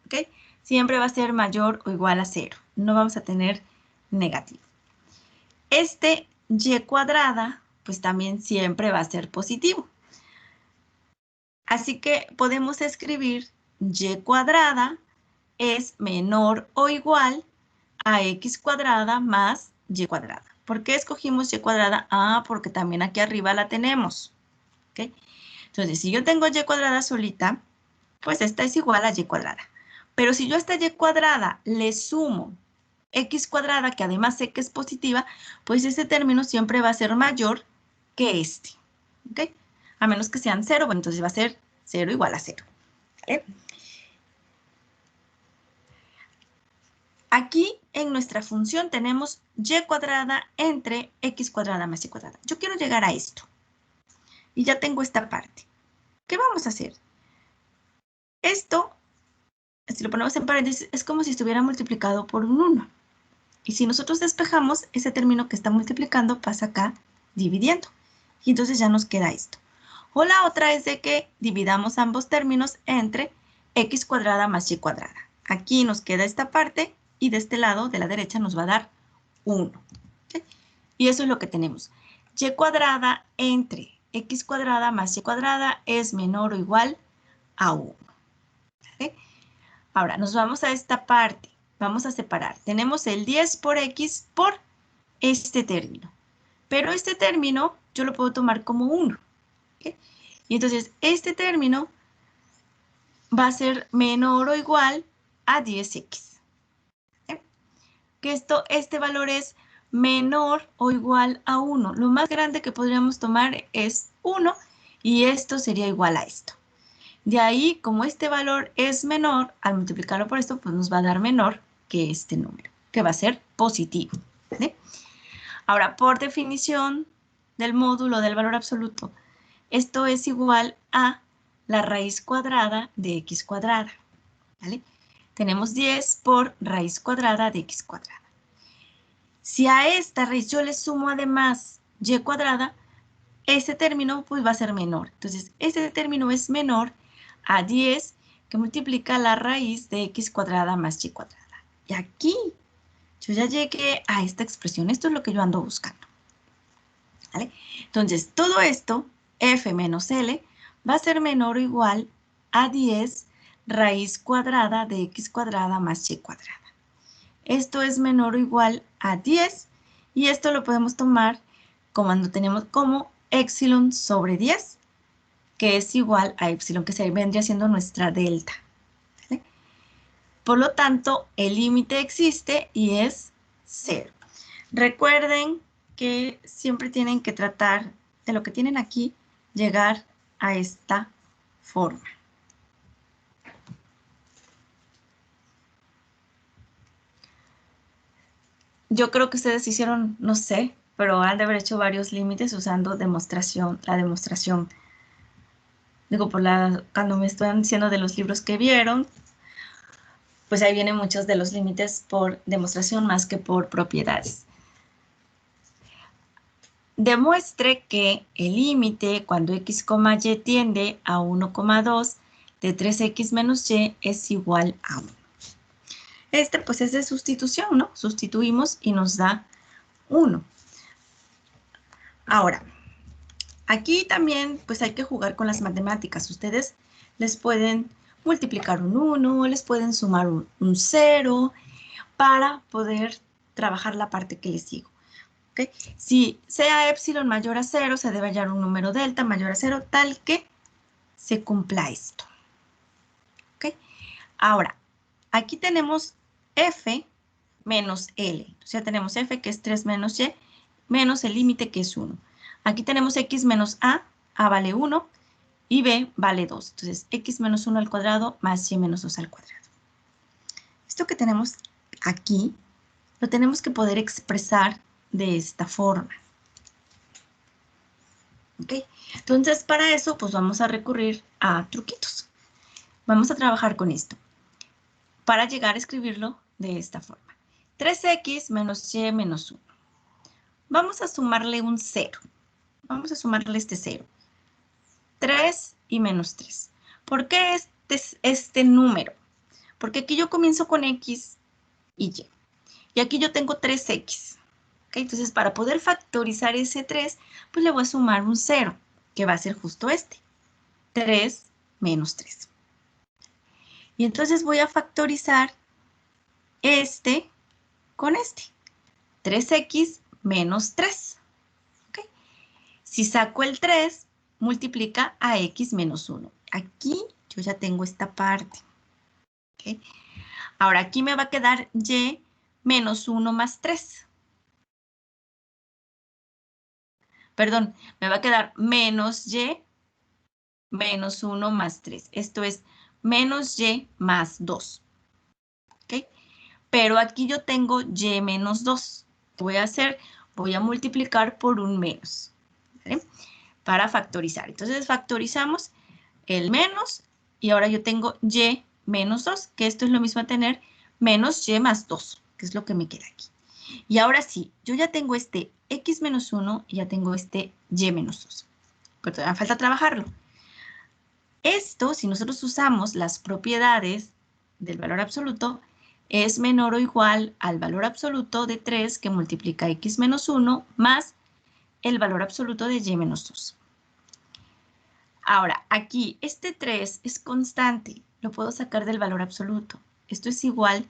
¿ok? Siempre va a ser mayor o igual a 0. No vamos a tener negativo. Este y cuadrada, pues también siempre va a ser positivo. Así que podemos escribir y cuadrada es menor o igual a x cuadrada más y cuadrada. ¿Por qué escogimos y cuadrada? Ah, porque también aquí arriba la tenemos, ¿ok? Entonces, si yo tengo y cuadrada solita, pues esta es igual a y cuadrada. Pero si yo a esta y cuadrada le sumo x cuadrada, que además sé que es positiva, pues este término siempre va a ser mayor que este. ¿Ok? A menos que sean 0, bueno, entonces va a ser 0 igual a 0. ¿Vale? Aquí en nuestra función tenemos y cuadrada entre x cuadrada más y cuadrada. Yo quiero llegar a esto. y ya tengo esta parte. ¿Qué vamos a hacer? Esto, si lo ponemos en paréntesis, es como si estuviera multiplicado por un 1. Y si nosotros despejamos, ese término que está multiplicando pasa acá dividiendo. Y entonces ya nos queda esto. O la otra es de que dividamos ambos términos entre x cuadrada más y cuadrada. Aquí nos queda esta parte y de este lado, de la derecha, nos va a dar 1. ¿Okay? Y eso es lo que tenemos. Y cuadrada entre x cuadrada más y cuadrada es menor o igual a 1. ¿Okay? Ahora, nos vamos a esta parte. Vamos a separar. Tenemos el 10 por x por este término. Pero este término yo lo puedo tomar como 1. ¿Okay? Y entonces este término va a ser menor o igual a 10x. ¿Okay? Que este valor es menor o igual a 1. Lo más grande que podríamos tomar es 1 y esto sería igual a esto. De ahí, como este valor es menor, al multiplicarlo por esto, pues nos va a dar menor que este número, que va a ser positivo. ¿Sí? Ahora, por definición del módulo del valor absoluto, esto es igual a la raíz cuadrada de x cuadrada. ¿Vale? Tenemos 10 por raíz cuadrada de x cuadrada. Si a esta raíz yo le sumo además y cuadrada, ese término pues va a ser menor. Entonces, este término es menor a 10 que multiplica la raíz de x cuadrada más y cuadrada. Y aquí yo ya llegué a esta expresión. Esto es lo que yo ando buscando. ¿Vale? Entonces, todo esto, f menos l, va a ser menor o igual a 10 raíz cuadrada de x cuadrada más y cuadrada. Esto es menor o igual a 10 y esto lo podemos tomar cuando tenemos como epsilon sobre 10, que es igual a epsilon, que se vendría siendo nuestra delta. ¿Vale? Por lo tanto, el límite existe y es 0. Recuerden que siempre tienen que tratar de lo que tienen aquí, llegar a esta forma. Yo creo que ustedes hicieron, no sé, pero han de haber hecho varios límites usando demostración, la demostración. Digo, cuando me están diciendo de los libros que vieron, pues ahí vienen muchos de los límites por demostración más que por propiedades. Demuestre que el límite cuando x, y tiende a 1,2 de 3x menos y es igual a 1. Este pues es de sustitución, ¿no? Sustituimos y nos da 1. Ahora, aquí también pues hay que jugar con las matemáticas. Ustedes les pueden multiplicar un 1, les pueden sumar un 0 para poder trabajar la parte que les digo. ¿Okay? Si sea epsilon mayor a 0, se debe hallar un número delta mayor a 0 tal que se cumpla esto. ¿Okay? Ahora, aquí tenemos f menos l. O sea, tenemos f que es 3 menos y, menos el límite que es 1. Aquí tenemos x menos a vale 1 y b vale 2. Entonces, x menos 1 al cuadrado más y menos 2 al cuadrado. Esto que tenemos aquí, lo tenemos que poder expresar de esta forma. ¿Ok? Entonces, para eso, pues vamos a recurrir a truquitos. Vamos a trabajar con esto. Para llegar a escribirlo de esta forma. 3x menos y menos 1. Vamos a sumarle un 0. Vamos a sumarle este 0. 3 y menos 3. ¿Por qué este número? Porque aquí yo comienzo con x y y. Y aquí yo tengo 3x. ¿Okay? Entonces, para poder factorizar ese 3, pues le voy a sumar un 0, que va a ser justo este. 3 menos 3. Y entonces voy a factorizar este con este. 3x menos 3. ¿Okay? Si saco el 3, multiplica a x menos 1. Aquí yo ya tengo esta parte. ¿Okay? Ahora aquí me va a quedar y menos 1 más 3. Perdón, me va a quedar menos y menos 1 más 3. Esto es menos y más 2. ¿Ok? Pero aquí yo tengo y menos 2. ¿Qué voy a hacer? Voy a multiplicar por un menos. ¿Vale? para factorizar. Entonces factorizamos el menos y ahora yo tengo y menos 2, que esto es lo mismo a tener menos y más 2, que es lo que me queda aquí. Y ahora sí, yo ya tengo este x menos 1 y ya tengo este y menos 2. Pero todavía falta trabajarlo. Esto, si nosotros usamos las propiedades del valor absoluto, es menor o igual al valor absoluto de 3 que multiplica x menos 1 más el valor absoluto de y menos 2. Ahora, aquí este 3 es constante, lo puedo sacar del valor absoluto. Esto es igual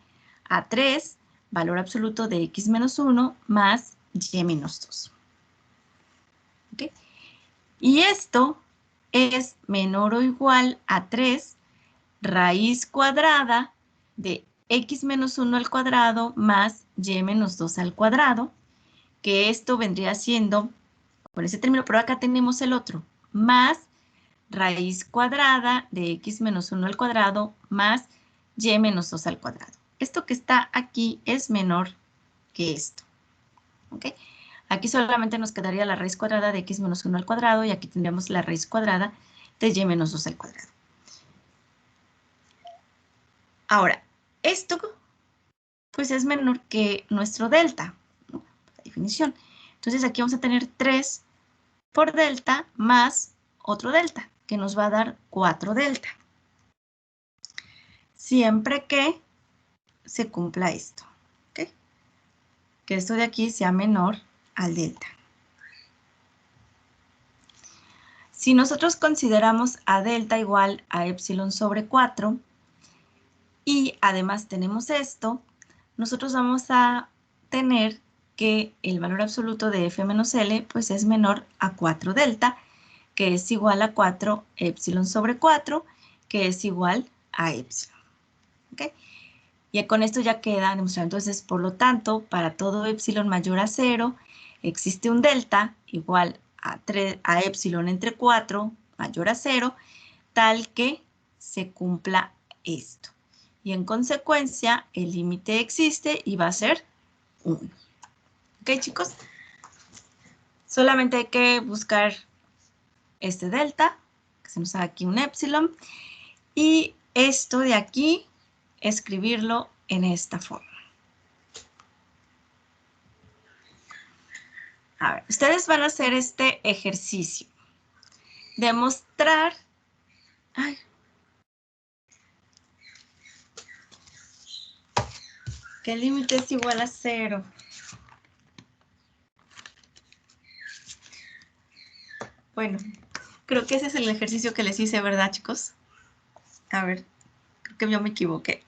a 3, valor absoluto de x menos 1 más y menos 2. ¿Okay? Y esto es menor o igual a 3 raíz cuadrada de x menos 1 al cuadrado más y menos 2 al cuadrado, que esto vendría siendo, con ese término, pero acá tenemos el otro, más raíz cuadrada de x menos 1 al cuadrado más y menos 2 al cuadrado. Esto que está aquí es menor que esto. ¿Ok? Aquí solamente nos quedaría la raíz cuadrada de x menos 1 al cuadrado y aquí tendríamos la raíz cuadrada de y menos 2 al cuadrado. Ahora, esto pues es menor que nuestro delta, ¿no? Por definición. Entonces aquí vamos a tener 3 por delta más otro delta, que nos va a dar 4 delta. Siempre que se cumpla esto, ¿ok? Que esto de aquí sea menor al delta. Si nosotros consideramos a delta igual a epsilon sobre 4, y además tenemos esto, nosotros vamos a tener que el valor absoluto de f menos L pues es menor a 4 delta, que es igual a 4 epsilon sobre 4, que es igual a epsilon. ¿Okay? Y con esto ya queda demostrado. Entonces, por lo tanto, para todo epsilon mayor a 0, existe un delta igual a epsilon entre 4 mayor a 0, tal que se cumpla esto. Y en consecuencia, el límite existe y va a ser 1. ¿Ok, chicos? Solamente hay que buscar este delta, que se nos haga aquí un epsilon, y esto de aquí, escribirlo en esta forma. A ver, ustedes van a hacer este ejercicio. Demostrar... Ay, que el límite es igual a 0. Bueno, creo que ese es el ejercicio que les hice, ¿verdad, chicos? A ver, creo que yo me equivoqué.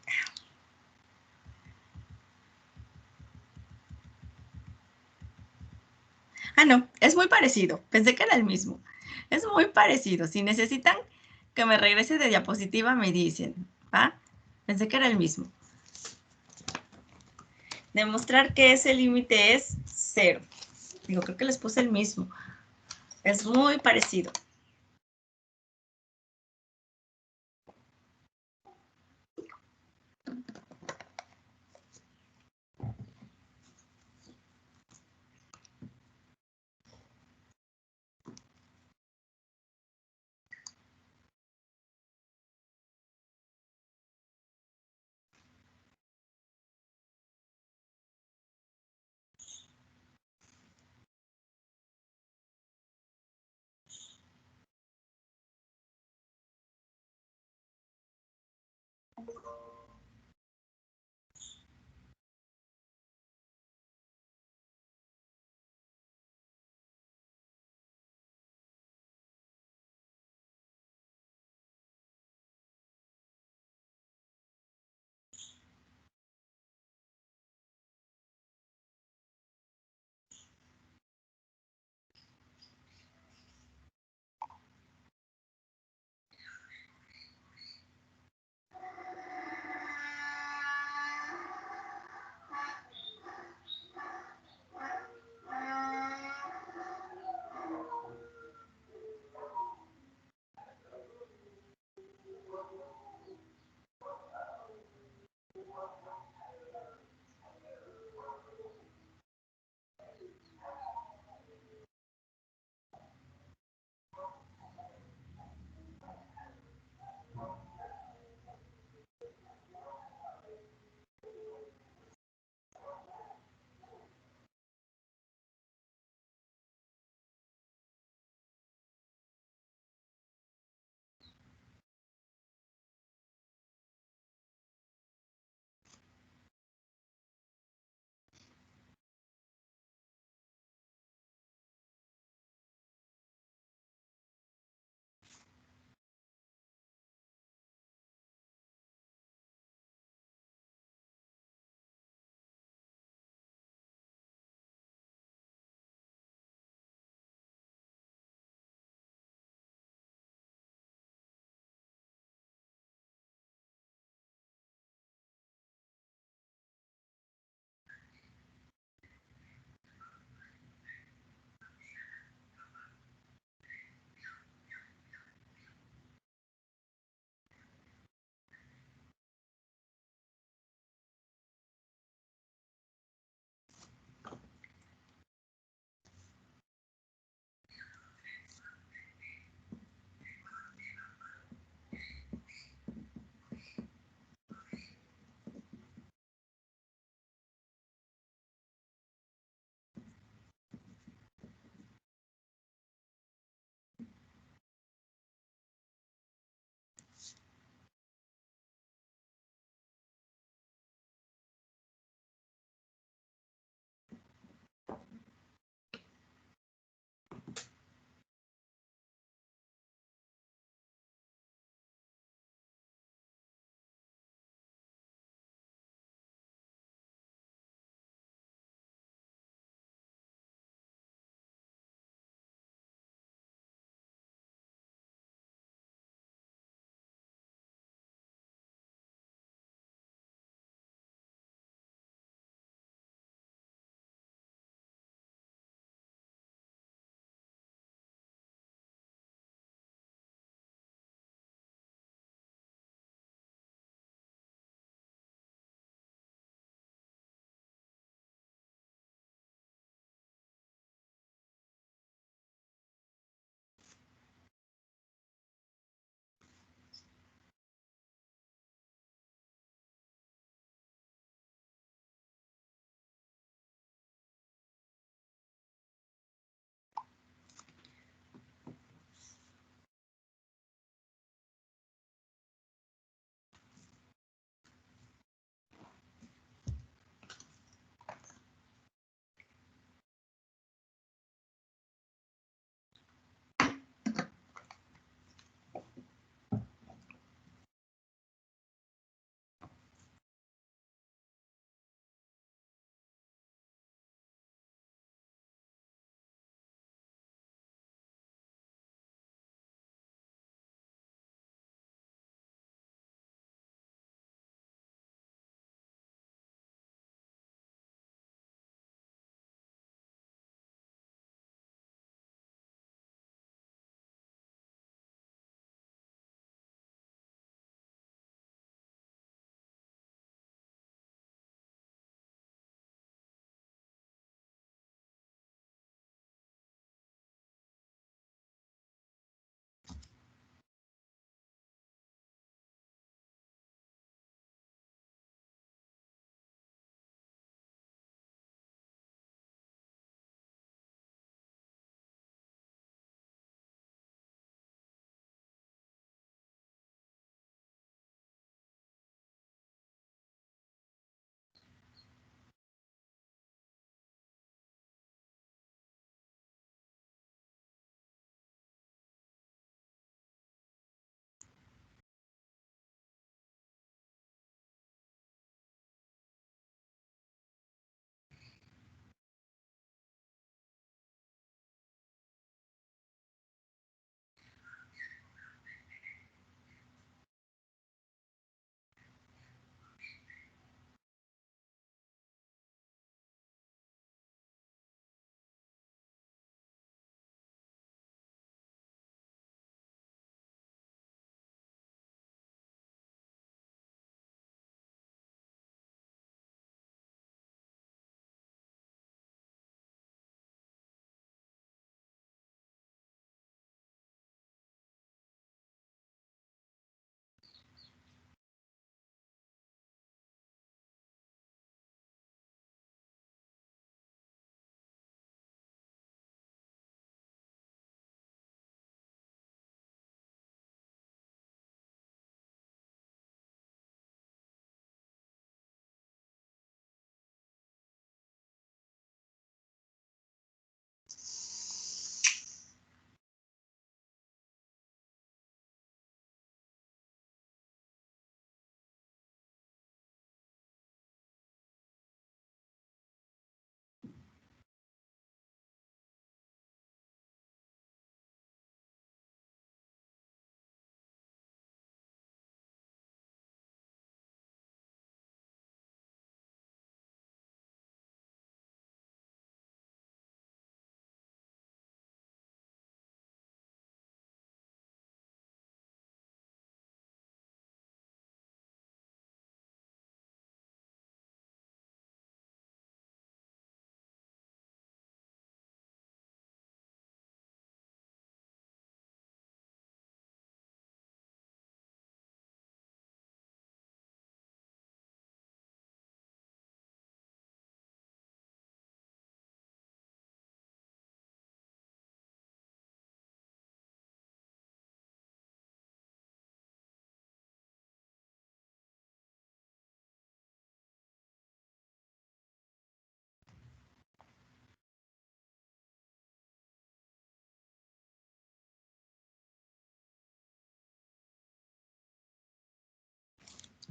Ah, no, es muy parecido. Pensé que era el mismo. Es muy parecido. Si necesitan que me regrese de diapositiva, me dicen, ¿va? Pensé que era el mismo. Demostrar que ese límite es 0. Digo, creo que les puse el mismo. Es muy parecido.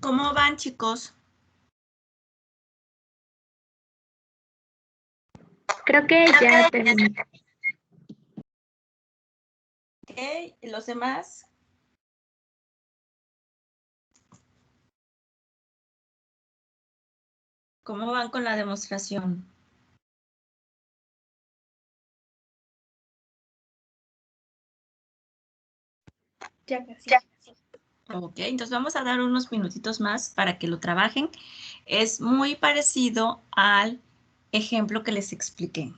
¿Cómo van, chicos? Creo que ya terminé. Ok, ¿y los demás? ¿Cómo van con la demostración? Ya casi. Ok, entonces vamos a dar unos minutitos más para que lo trabajen. Es muy parecido al ejemplo que les expliqué.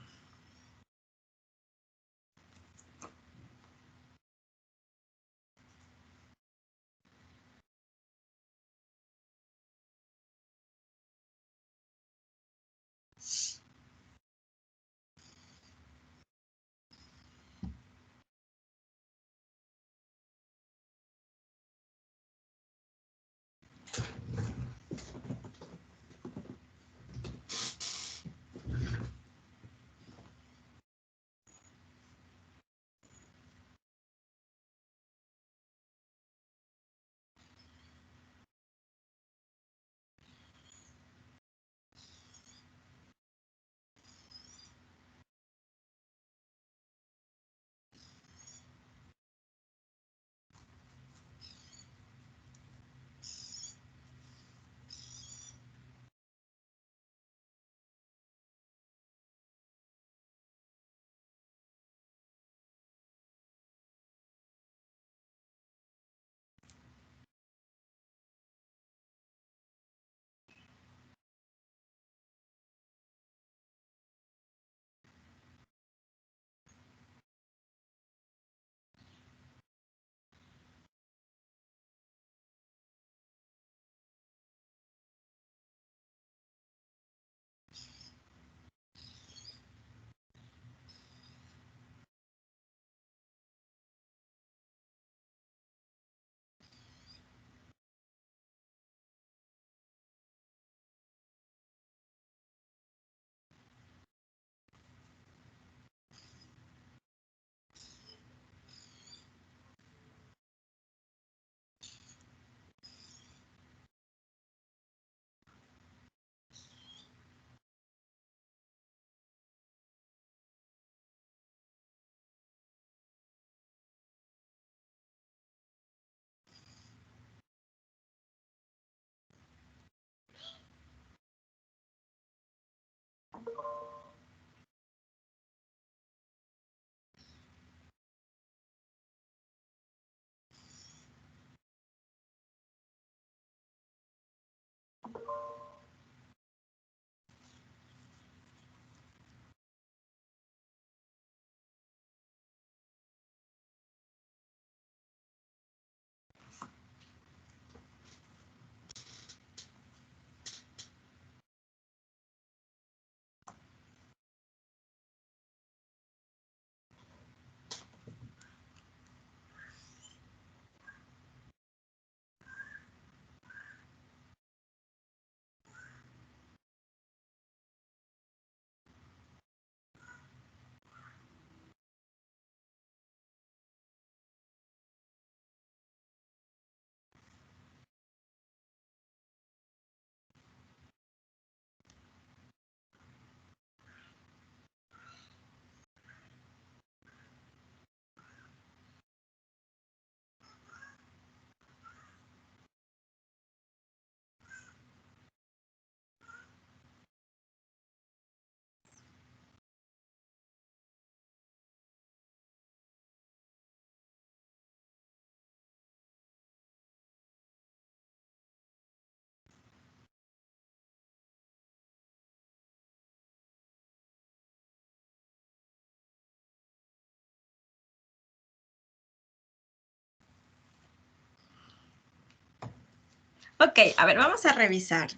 Ok, a ver, vamos a revisar.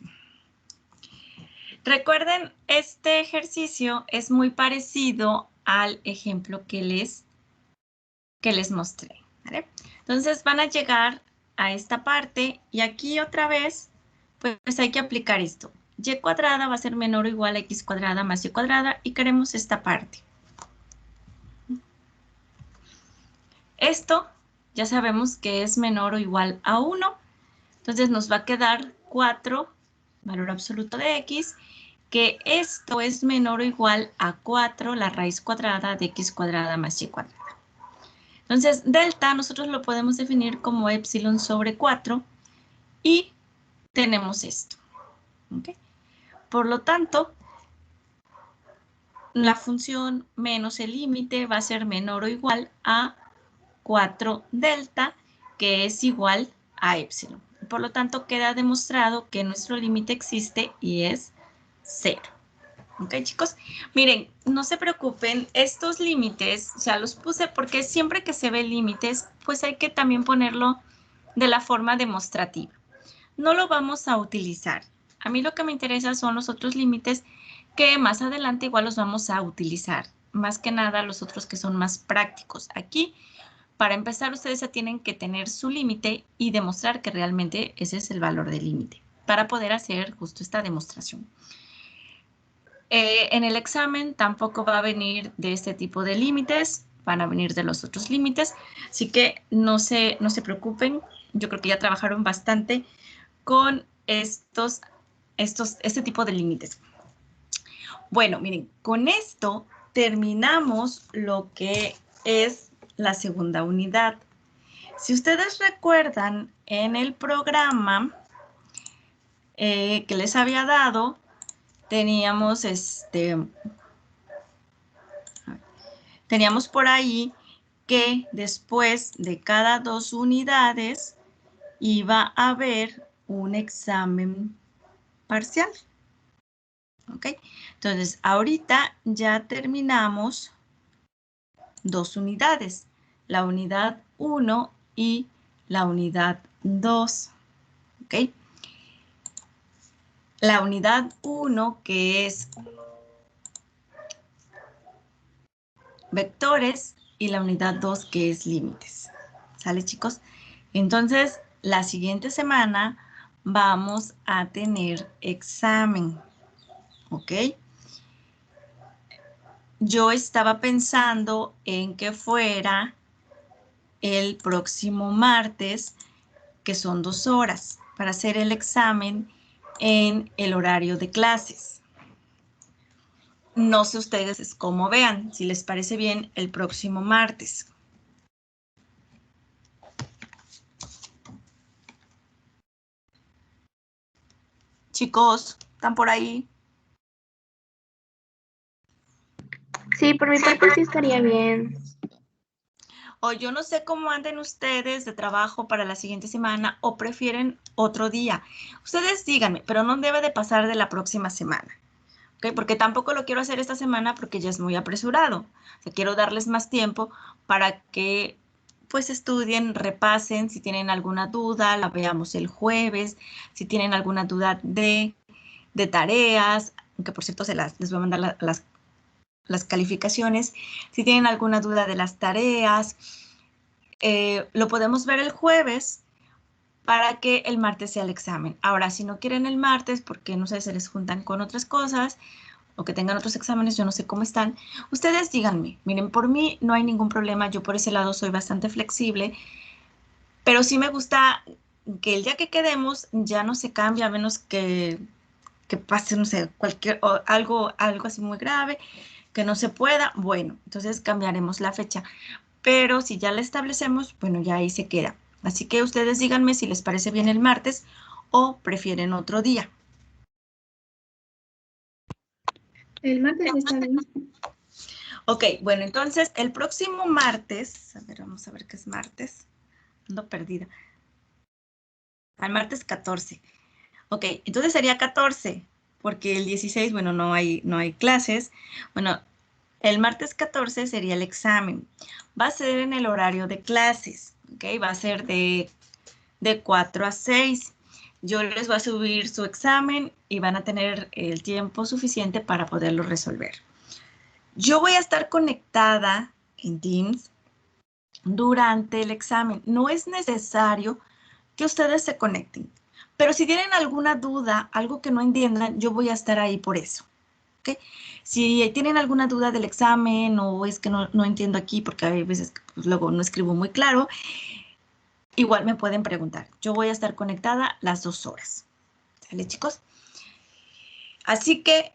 Recuerden, este ejercicio es muy parecido al ejemplo que les mostré, ¿vale? Entonces van a llegar a esta parte y aquí otra vez, pues hay que aplicar esto. Y cuadrada va a ser menor o igual a x cuadrada más y cuadrada y queremos esta parte. Esto ya sabemos que es menor o igual a 1, Entonces nos va a quedar 4, valor absoluto de x, que esto es menor o igual a 4 la raíz cuadrada de x cuadrada más y cuadrada. Entonces, delta nosotros lo podemos definir como epsilon sobre 4 y tenemos esto. ¿Okay? Por lo tanto, la función menos el límite va a ser menor o igual a 4 delta, que es igual a epsilon. Por lo tanto, queda demostrado que nuestro límite existe y es 0. ¿Ok, chicos? Miren, no se preocupen, estos límites, o sea, los puse porque siempre que se ve límites, pues hay que también ponerlo de la forma demostrativa. No lo vamos a utilizar. A mí lo que me interesa son los otros límites que más adelante igual los vamos a utilizar. Más que nada los otros que son más prácticos. Aquí, para empezar, ustedes ya tienen que tener su límite y demostrar que realmente ese es el valor del límite para poder hacer justo esta demostración. En el examen tampoco va a venir de este tipo de límites, van a venir de los otros límites, así que no se preocupen. Yo creo que ya trabajaron bastante con este tipo de límites. Bueno, miren, con esto terminamos lo que es la segunda unidad. Si ustedes recuerdan, en el programa que les había dado, teníamos por ahí que después de cada 2 unidades iba a haber un examen parcial. ¿Ok? Entonces, ahorita ya terminamos 2 unidades, la unidad 1 y la unidad 2. ¿Ok? La unidad 1, que es vectores, y la unidad 2, que es límites. ¿Sale, chicos? Entonces, la siguiente semana vamos a tener examen. ¿Ok? Yo estaba pensando en que fuera el próximo martes, que son 2 horas, para hacer el examen en el horario de clases. No sé ustedes cómo vean, si les parece bien el próximo martes. Chicos, ¿están por ahí? Sí, por mi parte sí estaría bien. O yo no sé cómo anden ustedes de trabajo para la siguiente semana o prefieren otro día. Ustedes díganme, pero no debe de pasar de la próxima semana. ¿Okay? Porque tampoco lo quiero hacer esta semana porque ya es muy apresurado. O sea, quiero darles más tiempo para que pues estudien, repasen. Si tienen alguna duda, la veamos el jueves. Si tienen alguna duda de tareas, aunque por cierto les voy a mandar las calificaciones. Si tienen alguna duda de las tareas, lo podemos ver el jueves para que el martes sea el examen. Ahora, si no quieren el martes, porque no sé, se les juntan con otras cosas o que tengan otros exámenes, yo no sé cómo están, ustedes díganme. Miren, por mí no hay ningún problema, yo por ese lado soy bastante flexible, pero sí me gusta que el día que quedemos ya no se cambie, a menos que pase, no sé, algo así muy grave, que no se pueda, bueno, entonces cambiaremos la fecha. Pero si ya la establecemos, bueno, ya ahí se queda. Así que ustedes díganme si les parece bien el martes o prefieren otro día. El martes está bien. Ok, bueno, entonces el próximo martes, a ver, vamos a ver qué es martes. Ando perdida. Al martes 14. Ok, entonces sería 14, porque el 16, bueno, no hay clases. Bueno, el martes 14 sería el examen. Va a ser en el horario de clases, ¿ok? Va a ser de 4 a 6. Yo les voy a subir su examen y van a tener el tiempo suficiente para poderlo resolver. Yo voy a estar conectada en Teams durante el examen. No es necesario que ustedes se conecten, pero si tienen alguna duda, algo que no entiendan, yo voy a estar ahí por eso. ¿Okay? Si tienen alguna duda del examen o es que no entiendo aquí porque hay veces que pues, luego no escribo muy claro, igual me pueden preguntar. Yo voy a estar conectada las 2 horas. ¿Sale, chicos? Así que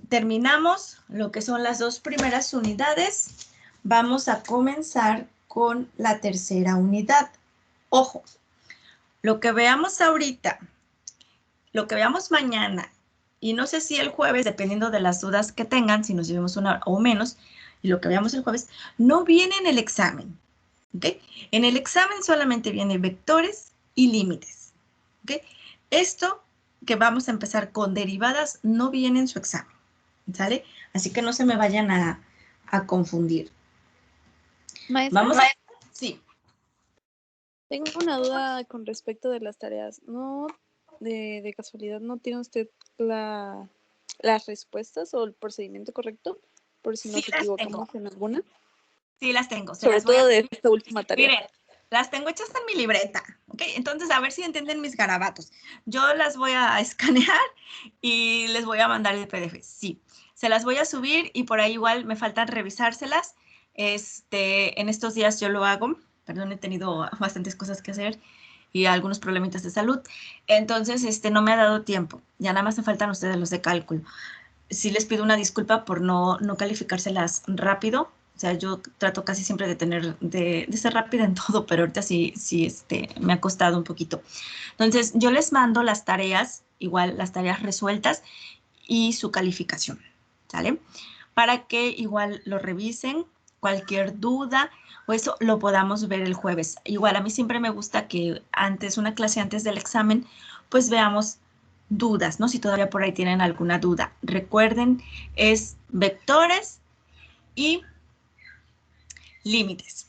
terminamos lo que son las 2 primeras unidades. Vamos a comenzar con la tercera unidad. Ojo, lo que veamos ahorita, lo que veamos mañana, y no sé si el jueves, dependiendo de las dudas que tengan, si nos llevemos 1 hora o menos, y lo que veamos el jueves, no viene en el examen. ¿Okay? En el examen solamente vienen vectores y límites. ¿Okay? Esto que vamos a empezar con derivadas no viene en su examen. ¿Sale? Así que no se me vayan a confundir. Maestra, Vamos a... Sí. tengo una duda con respecto de las tareas. ¿No, de casualidad, no tiene usted las respuestas o el procedimiento correcto? Por si nos Sí las equivocamos en alguna. Sí las tengo. Sobre todo de esta última tarea. Miren, las tengo hechas en mi libreta, ¿ok? Entonces, a ver si entienden mis garabatos. Yo las voy a escanear y les voy a mandar el PDF. Sí, se las voy a subir y por ahí igual me faltan revisárselas. En estos días yo lo hago. Perdón, he tenido bastantes cosas que hacer y algunos problemitas de salud. Entonces, no me ha dado tiempo. Ya nada más me faltan ustedes los de cálculo. Sí les pido una disculpa por no calificárselas rápido. O sea, yo trato casi siempre de ser rápida en todo, pero ahorita sí me ha costado un poquito. Entonces, yo les mando las tareas, igual las tareas resueltas y su calificación, ¿sale? Para que igual lo revisen, cualquier duda o eso lo podamos ver el jueves. Igual a mí siempre me gusta que una clase antes del examen, pues veamos dudas, ¿no? Si todavía por ahí tienen alguna duda. Recuerden, es vectores y límites.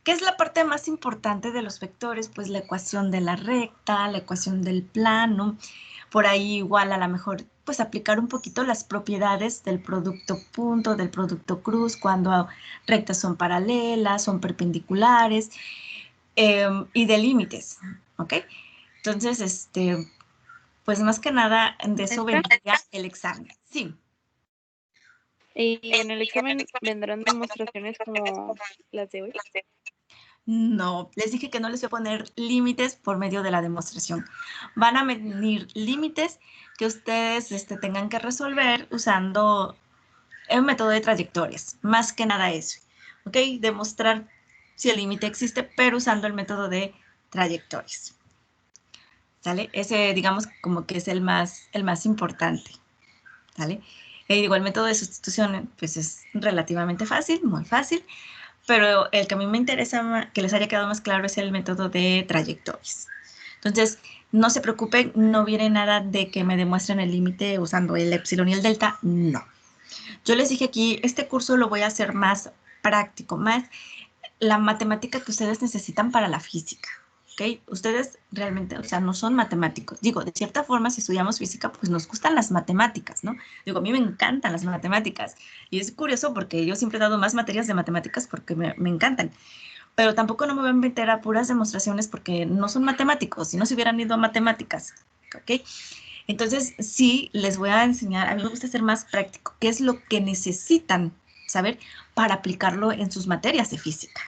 ¿Qué es la parte más importante de los vectores? Pues la ecuación de la recta, la ecuación del plano. Por ahí igual a lo mejor pues aplicar un poquito las propiedades del producto punto, del producto cruz, cuando rectas son paralelas, son perpendiculares y de límites, ¿ok? Entonces, pues más que nada de eso vendría el examen. Sí. ¿Y en el examen vendrán demostraciones como las de hoy? No, les dije que no les voy a poner límites por medio de la demostración. Van a venir límites que ustedes tengan que resolver usando el método de trayectorias, más que nada eso, ¿ok? Demostrar si el límite existe, pero usando el método de trayectorias, ¿sale? Ese, digamos, como que es el más importante, ¿sale? Igual el método de sustitución, pues es relativamente fácil, muy fácil, pero el que a mí me interesa que les haya quedado más claro es el método de trayectorias. Entonces, no se preocupen, no viene nada de que me demuestren el límite usando el epsilon y el delta, no. Yo les dije aquí, este curso lo voy a hacer más práctico, más la matemática que ustedes necesitan para la física, ¿ok? Ustedes realmente, o sea, no son matemáticos. Digo, de cierta forma, si estudiamos física, pues nos gustan las matemáticas, ¿no? Digo, a mí me encantan las matemáticas. Y es curioso porque yo siempre he dado más materias de matemáticas porque me encantan. Pero tampoco no me voy a meter a puras demostraciones porque no son matemáticos, si no se hubieran ido a matemáticas, ¿ok? Entonces, sí, les voy a enseñar, a mí me gusta ser más práctico, qué es lo que necesitan saber para aplicarlo en sus materias de física.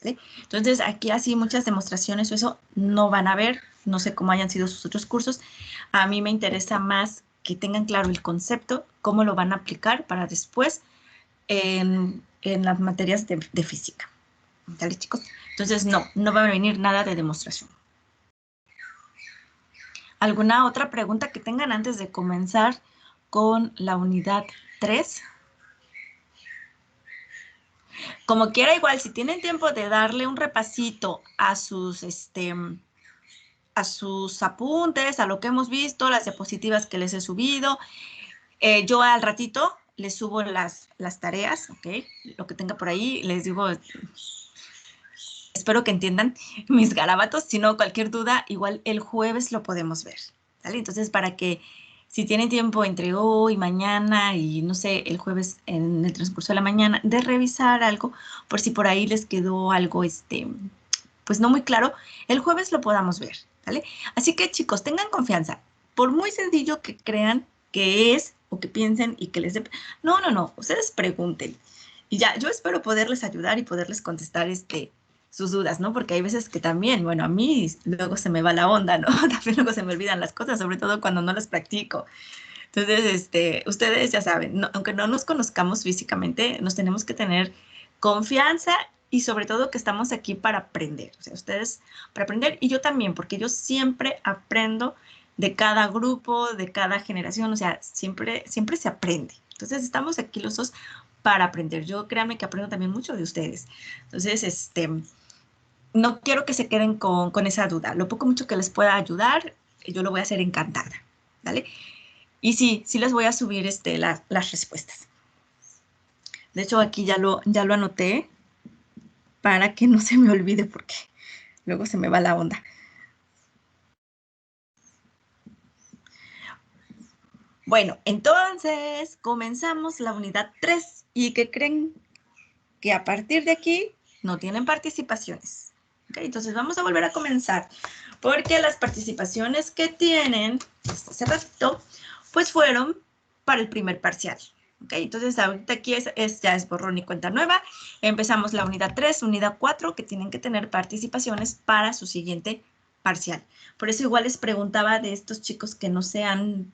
¿Sí? Entonces, aquí así muchas demostraciones o eso no van a ver, no sé cómo hayan sido sus otros cursos. A mí me interesa más que tengan claro el concepto, cómo lo van a aplicar para después en las materias de física. ¿Vale, chicos? Entonces, no va a venir nada de demostración. ¿Alguna otra pregunta que tengan antes de comenzar con la unidad 3? Como quiera, igual, si tienen tiempo de darle un repasito a sus apuntes, a lo que hemos visto, las diapositivas que les he subido, yo al ratito les subo las tareas, ¿ok? Lo que tenga por ahí, les digo, espero que entiendan mis garabatos, si no, cualquier duda, igual el jueves lo podemos ver, ¿vale? Entonces, para que si tienen tiempo entre hoy, mañana y no sé, el jueves en el transcurso de la mañana, de revisar algo, por si por ahí les quedó algo, pues no muy claro, el jueves lo podamos ver, ¿vale? Así que chicos, tengan confianza. Por muy sencillo que crean que es o que piensen y que les dé... No, ustedes pregunten. Y ya, yo espero poderles ayudar y poderles contestar sus dudas, ¿no? Porque hay veces que también, bueno, a mí luego se me va la onda, ¿no? También luego se me olvidan las cosas, sobre todo cuando no las practico. Entonces, ustedes ya saben, aunque no nos conozcamos físicamente, nos tenemos que tener confianza y sobre todo que estamos aquí para aprender. O sea, ustedes para aprender y yo también, porque yo siempre aprendo de cada grupo, de cada generación, o sea, siempre se aprende. Entonces, estamos aquí los dos para aprender. Yo créanme que aprendo también mucho de ustedes. Entonces, no quiero que se queden con esa duda. Lo poco mucho que les pueda ayudar, yo lo voy a hacer encantada, ¿vale? Y sí les voy a subir las respuestas. De hecho, aquí ya lo anoté para que no se me olvide porque luego se me va la onda. Bueno, entonces comenzamos la unidad 3. ¿Y qué creen? Que a partir de aquí no tienen participaciones. ¿Okay? Entonces vamos a volver a comenzar porque las participaciones que tienen hace ratito, pues fueron para el primer parcial. ¿Okay? Entonces ahorita aquí ya es borrón y cuenta nueva. Empezamos la unidad 3, unidad 4, que tienen que tener participaciones para su siguiente parcial. Por eso igual les preguntaba de estos chicos que no se han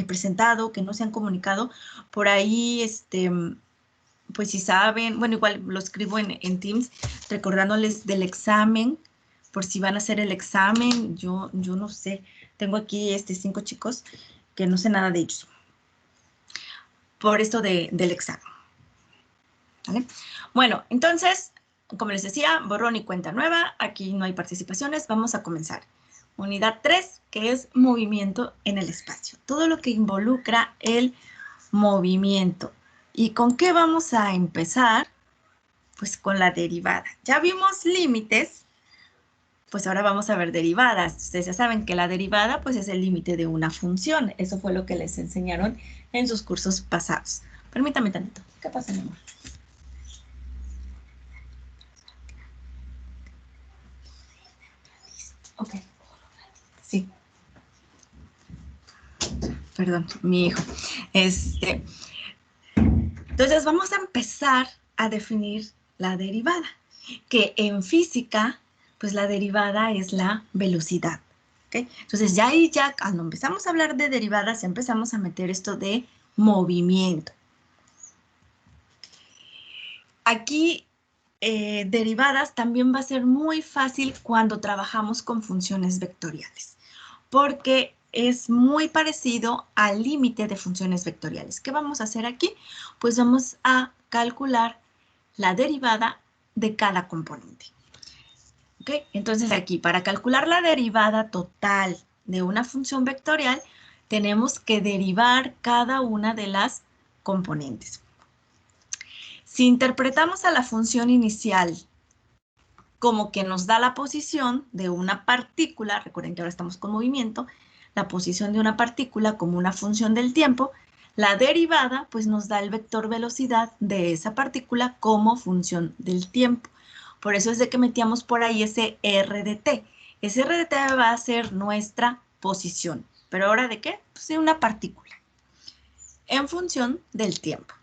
presentado, que no se han comunicado, por ahí, pues si saben, bueno, igual lo escribo en Teams, recordándoles del examen, por si van a hacer el examen, yo no sé, tengo aquí 5 chicos que no sé nada de ellos, por esto del examen, ¿vale? Bueno, entonces, como les decía, borrón y cuenta nueva, aquí no hay participaciones, vamos a comenzar. Unidad 3, que es movimiento en el espacio, todo lo que involucra el movimiento. ¿Y con qué vamos a empezar? Pues con la derivada. Ya vimos límites, pues ahora vamos a ver derivadas. Ustedes ya saben que la derivada pues es el límite de una función. Eso fue lo que les enseñaron en sus cursos pasados. Permítame tantito. ¿Qué pasa, mi amor? Ok. Sí. Perdón, mi hijo. Entonces vamos a empezar a definir la derivada, que en física, pues la derivada es la velocidad. ¿Okay? Entonces ya cuando empezamos a hablar de derivadas, empezamos a meter esto de movimiento. Aquí, derivadas también va a ser muy fácil cuando trabajamos con funciones vectoriales, porque es muy parecido al límite de funciones vectoriales. ¿Qué vamos a hacer aquí? Pues vamos a calcular la derivada de cada componente. ¿Ok? Entonces aquí, para calcular la derivada total de una función vectorial, tenemos que derivar cada una de las componentes. Si interpretamos a la función inicial como que nos da la posición de una partícula, recuerden que ahora estamos con movimiento, la posición de una partícula como una función del tiempo, la derivada pues nos da el vector velocidad de esa partícula como función del tiempo. Por eso es de que metíamos por ahí ese r de t. Ese r de t va a ser nuestra posición. ¿Pero ahora de qué? Pues de una partícula. En función del tiempo.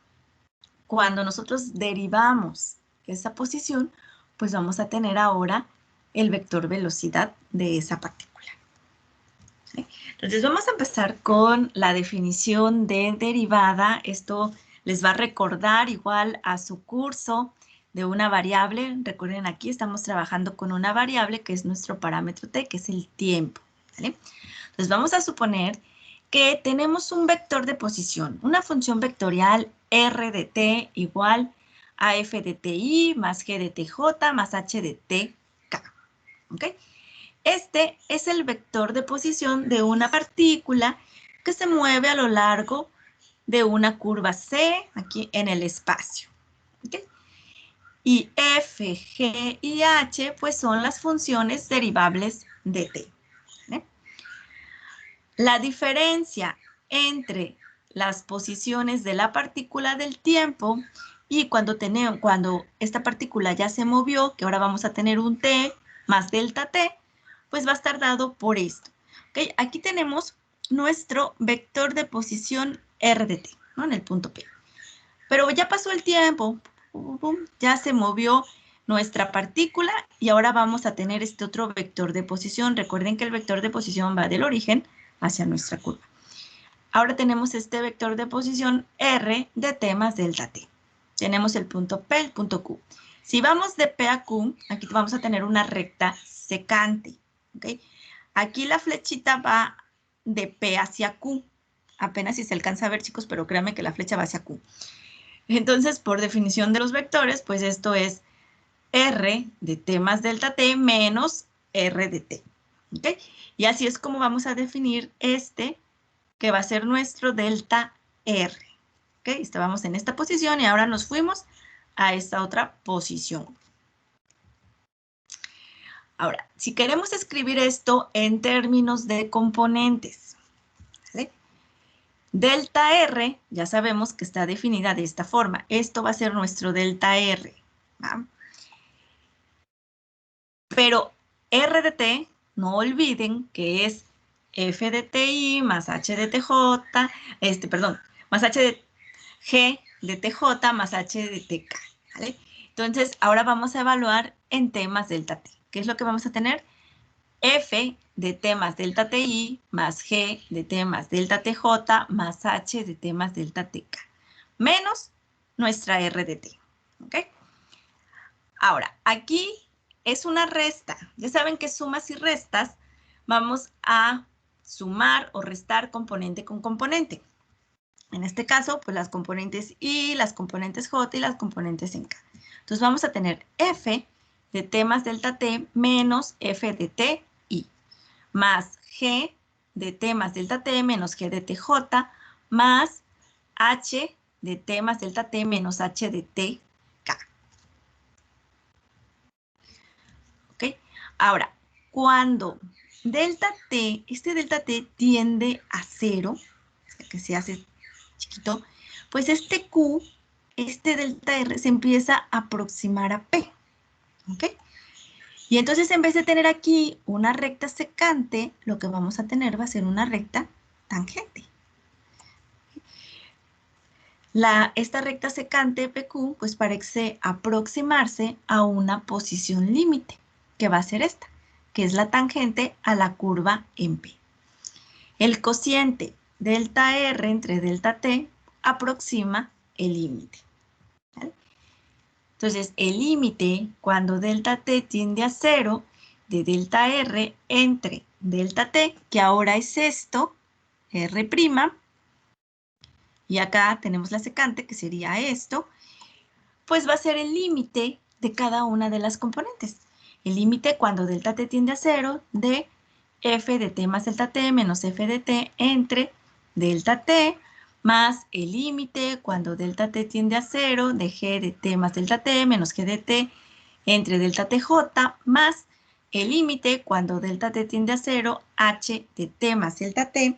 Cuando nosotros derivamos esa posición, pues vamos a tener ahora el vector velocidad de esa partícula. ¿Sí? Entonces vamos a empezar con la definición de derivada. Esto les va a recordar igual a su curso de una variable. Recuerden, aquí estamos trabajando con una variable que es nuestro parámetro t, que es el tiempo. ¿Vale? Entonces vamos a suponer que tenemos un vector de posición, una función vectorial r de t igual a f de ti más g de tj más h de tk. ¿Ok? Este es el vector de posición de una partícula que se mueve a lo largo de una curva C aquí en el espacio. ¿Ok? Y f, g y h pues son las funciones derivables de t. ¿Vale? La diferencia entre las posiciones de la partícula del tiempo y cuando esta partícula ya se movió, que ahora vamos a tener un t más delta t, pues va a estar dado por esto. ¿Okay? Aquí tenemos nuestro vector de posición r de t, ¿no? En el punto P. Pero ya pasó el tiempo, ya se movió nuestra partícula y ahora vamos a tener este otro vector de posición. Recuerden que el vector de posición va del origen hacia nuestra curva. Ahora tenemos este vector de posición R de T más delta T. Tenemos el punto P, el punto Q. Si vamos de P a Q, aquí vamos a tener una recta secante. ¿Okay? Aquí la flechita va de P hacia Q. Apenas si se alcanza a ver, chicos, pero créanme que la flecha va hacia Q. Entonces, por definición de los vectores, pues esto es R de T más delta T menos R de T. ¿Okay? Y así es como vamos a definir este, que va a ser nuestro delta R. ¿Ok? Estábamos en esta posición y ahora nos fuimos a esta otra posición. Ahora, si queremos escribir esto en términos de componentes, ¿vale? Delta R, ya sabemos que está definida de esta forma. Esto va a ser nuestro delta R. ¿Va? Pero R de T, no olviden que es F de TI más H de TJ, más H de G de TJ más H de TK, ¿vale? Entonces, ahora vamos a evaluar en T más delta T. ¿Qué es lo que vamos a tener? F de T más delta TI más G de T más delta TJ más H de T más delta TK, menos nuestra R de T, ¿ok? Ahora, aquí es una resta. Ya saben que sumas y restas vamos a sumar o restar componente con componente. En este caso, pues las componentes I, las componentes J y las componentes en K. Entonces vamos a tener F de T más delta T menos F de T I, más G de T más delta T menos G de TJ, más H de T más delta T menos H de TK. ¿Ok? Ahora, cuando delta T, este delta T tiende a 0, o sea que se hace chiquito, pues este Q, este delta R, se empieza a aproximar a P, ¿ok? Y entonces en vez de tener aquí una recta secante, lo que vamos a tener va a ser una recta tangente. Esta recta secante PQ, pues parece aproximarse a una posición límite, que va a ser esta, que es la tangente a la curva en P. El cociente delta R entre delta T aproxima el límite. ¿Vale? Entonces, el límite cuando delta T tiende a 0 de delta R entre delta T, que ahora es esto, R', y acá tenemos la secante, que sería esto, pues va a ser el límite de cada una de las componentes. El límite cuando delta T tiende a 0 de F de T más delta T menos F de T entre delta T más el límite cuando delta T tiende a 0 de G de T más delta T menos G de T entre delta TJ más el límite cuando delta T tiende a 0 H de T más delta T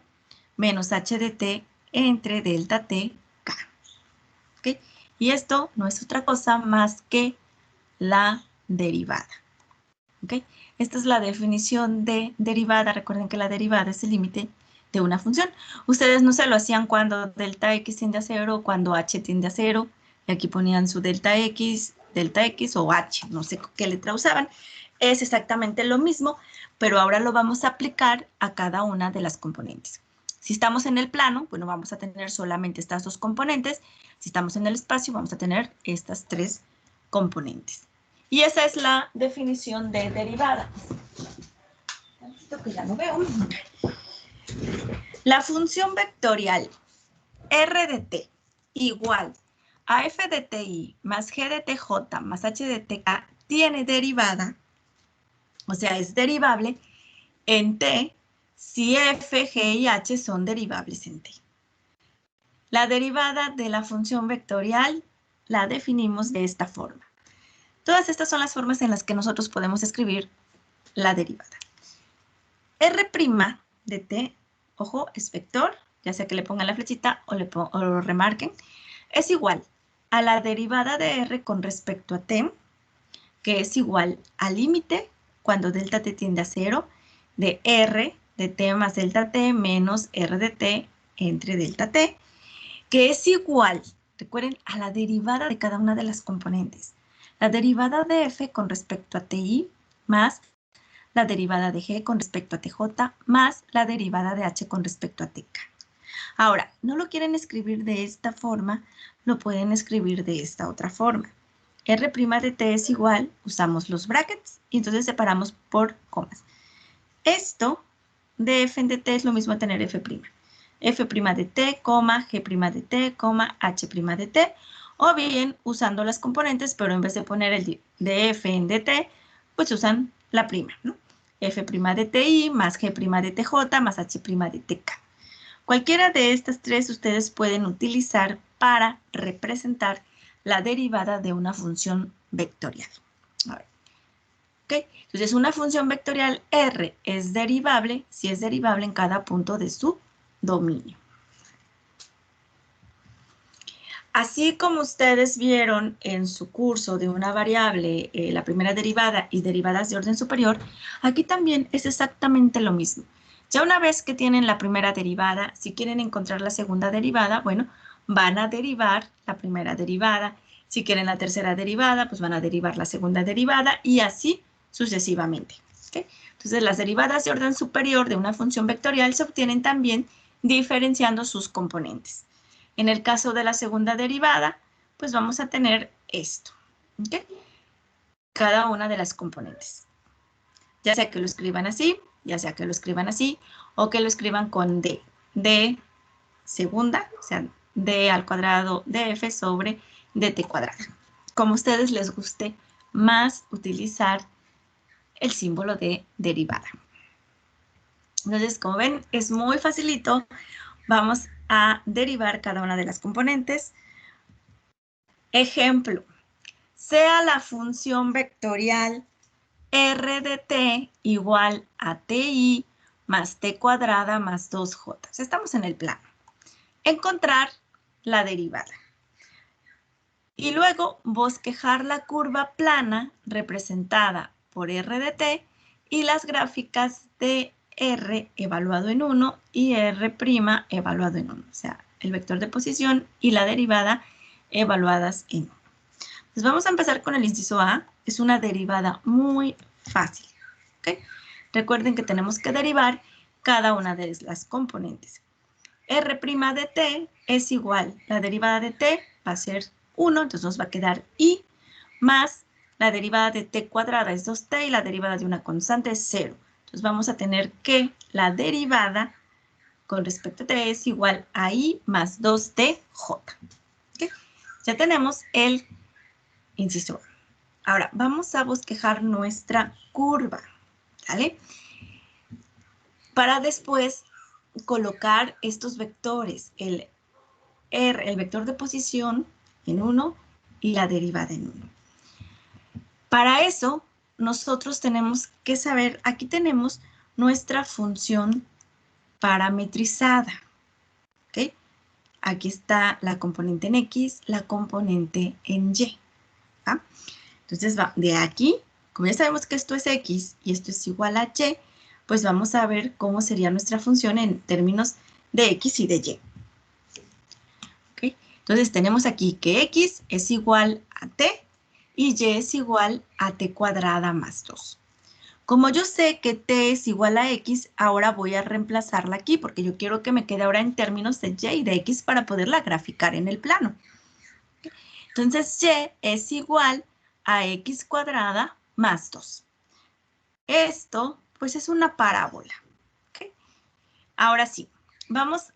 menos H de T entre delta T, K. ¿Okay? Y esto no es otra cosa más que la derivada. ¿Okay? Esta es la definición de derivada. Recuerden que la derivada es el límite de una función. Ustedes no se lo hacían cuando delta x tiende a 0 o cuando h tiende a 0. Y aquí ponían su delta x o h, no sé qué letra usaban. Es exactamente lo mismo, pero ahora lo vamos a aplicar a cada una de las componentes. Si estamos en el plano, bueno, vamos a tener solamente estas dos componentes. Si estamos en el espacio, vamos a tener estas tres componentes. Y esa es la definición de derivada. Que ya no veo. La función vectorial R de T igual a F de TI más G de TJ más H de TK tiene derivada, o sea, es derivable en T si F, G y H son derivables en T. La derivada de la función vectorial la definimos de esta forma. Todas estas son las formas en las que nosotros podemos escribir la derivada. R' de T, ojo, es vector, ya sea que le pongan la flechita o lo remarquen, es igual a la derivada de R con respecto a T, que es igual al límite cuando delta T tiende a 0 de R de T más delta T menos R de T entre delta T, que es igual, recuerden, a la derivada de cada una de las componentes. la derivada de f con respecto a ti más la derivada de g con respecto a tj más la derivada de h con respecto a tk. Ahora, no lo quieren escribir de esta forma, lo pueden escribir de esta otra forma. R' de t es igual, usamos los brackets y entonces separamos por comas. Esto de f de t es lo mismo a tener f'. F' de t, g' de t, h' de t, o bien usando las componentes, pero en vez de poner el de f en dt, pues usan la prima, ¿no? F' de ti más g' de tj más h' de tk. Cualquiera de estas tres ustedes pueden utilizar para representar la derivada de una función vectorial. A ver. ¿Okay? Entonces, una función vectorial R es derivable si es derivable en cada punto de su dominio. Así como ustedes vieron en su curso de una variable, la primera derivada y derivadas de orden superior, aquí también es exactamente lo mismo. Ya una vez que tienen la primera derivada, si quieren encontrar la segunda derivada, bueno, van a derivar la primera derivada. Si quieren la tercera derivada, pues van a derivar la segunda derivada y así sucesivamente. ¿Okay? Entonces, las derivadas de orden superior de una función vectorial se obtienen también diferenciando sus componentes. En el caso de la segunda derivada, pues vamos a tener esto. ¿Okay? Cada una de las componentes. Ya sea que lo escriban así, ya sea que lo escriban así, o que lo escriban con d. d segunda, o sea, d al cuadrado de f sobre dt cuadrada. Como a ustedes les guste más utilizar el símbolo de derivada. Entonces, como ven, es muy facilito. Vamos a derivar cada una de las componentes. Ejemplo, sea la función vectorial r de t igual a ti más t cuadrada más 2j. Estamos en el plano. Encontrar la derivada. Y luego bosquejar la curva plana representada por r de t y las gráficas de r evaluado en 1 y r' evaluado en 1. O sea, el vector de posición y la derivada evaluadas en 1. Entonces vamos a empezar con el inciso A. Es una derivada muy fácil. ¿Okay? Recuerden que tenemos que derivar cada una de las componentes. R' de t es igual, la derivada de t va a ser 1, entonces nos va a quedar i, más la derivada de t cuadrada es 2t y la derivada de una constante es 0. Entonces vamos a tener que la derivada con respecto a t es igual a i más 2tj. ¿Okay? Ya tenemos el inciso A. Ahora, vamos a bosquejar nuestra curva, ¿vale? Para después colocar estos vectores, el vector de posición en 1 y la derivada en 1. Para eso, nosotros tenemos que saber, aquí tenemos nuestra función parametrizada, ¿ok? Aquí está la componente en X, la componente en Y. ¿Ah? Entonces, de aquí, como ya sabemos que esto es X y esto es igual a Y, pues vamos a ver cómo sería nuestra función en términos de X y de Y. ¿Okay? Entonces, tenemos aquí que X es igual a T y Y es igual a T cuadrada más 2. Como yo sé que T es igual a X, ahora voy a reemplazarla aquí porque yo quiero que me quede ahora en términos de Y y de X para poderla graficar en el plano. Entonces, Y es igual a X cuadrada más 2. Esto, pues, es una parábola. ¿Okay? Ahora sí,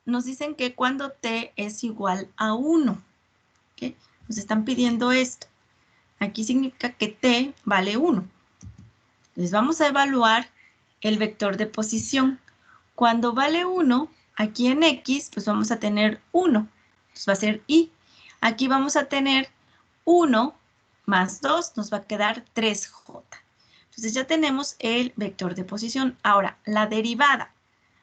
nos dicen que cuando T es igual a 1. ¿Okay? Nos están pidiendo esto. Aquí significa que T vale 1. Entonces, vamos a evaluar el vector de posición. Cuando vale 1, aquí en X, pues vamos a tener 1. Entonces, va a ser Y. Aquí vamos a tener 1 más 2, nos va a quedar 3j. Entonces ya tenemos el vector de posición. Ahora, la derivada.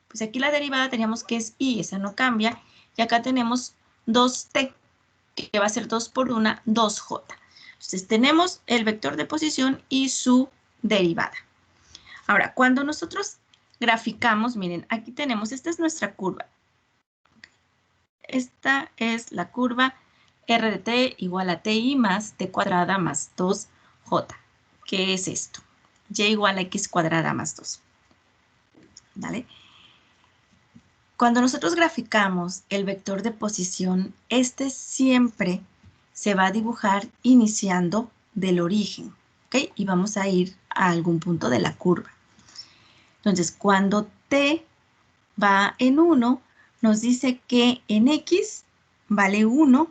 Pues aquí la derivada teníamos que es i, esa no cambia. Y acá tenemos 2t, que va a ser 2 por 1, 2j. Entonces tenemos el vector de posición y su derivada. Ahora, cuando nosotros graficamos, miren, aquí tenemos, esta es nuestra curva. Esta es la curva r de t igual a ti más t cuadrada más 2j. J. ¿Qué es esto? Y igual a x cuadrada más 2. ¿Vale? Cuando nosotros graficamos el vector de posición, este siempre se va a dibujar iniciando del origen, ¿ok? Y vamos a ir a algún punto de la curva. Entonces, cuando t va en 1, nos dice que en x vale 1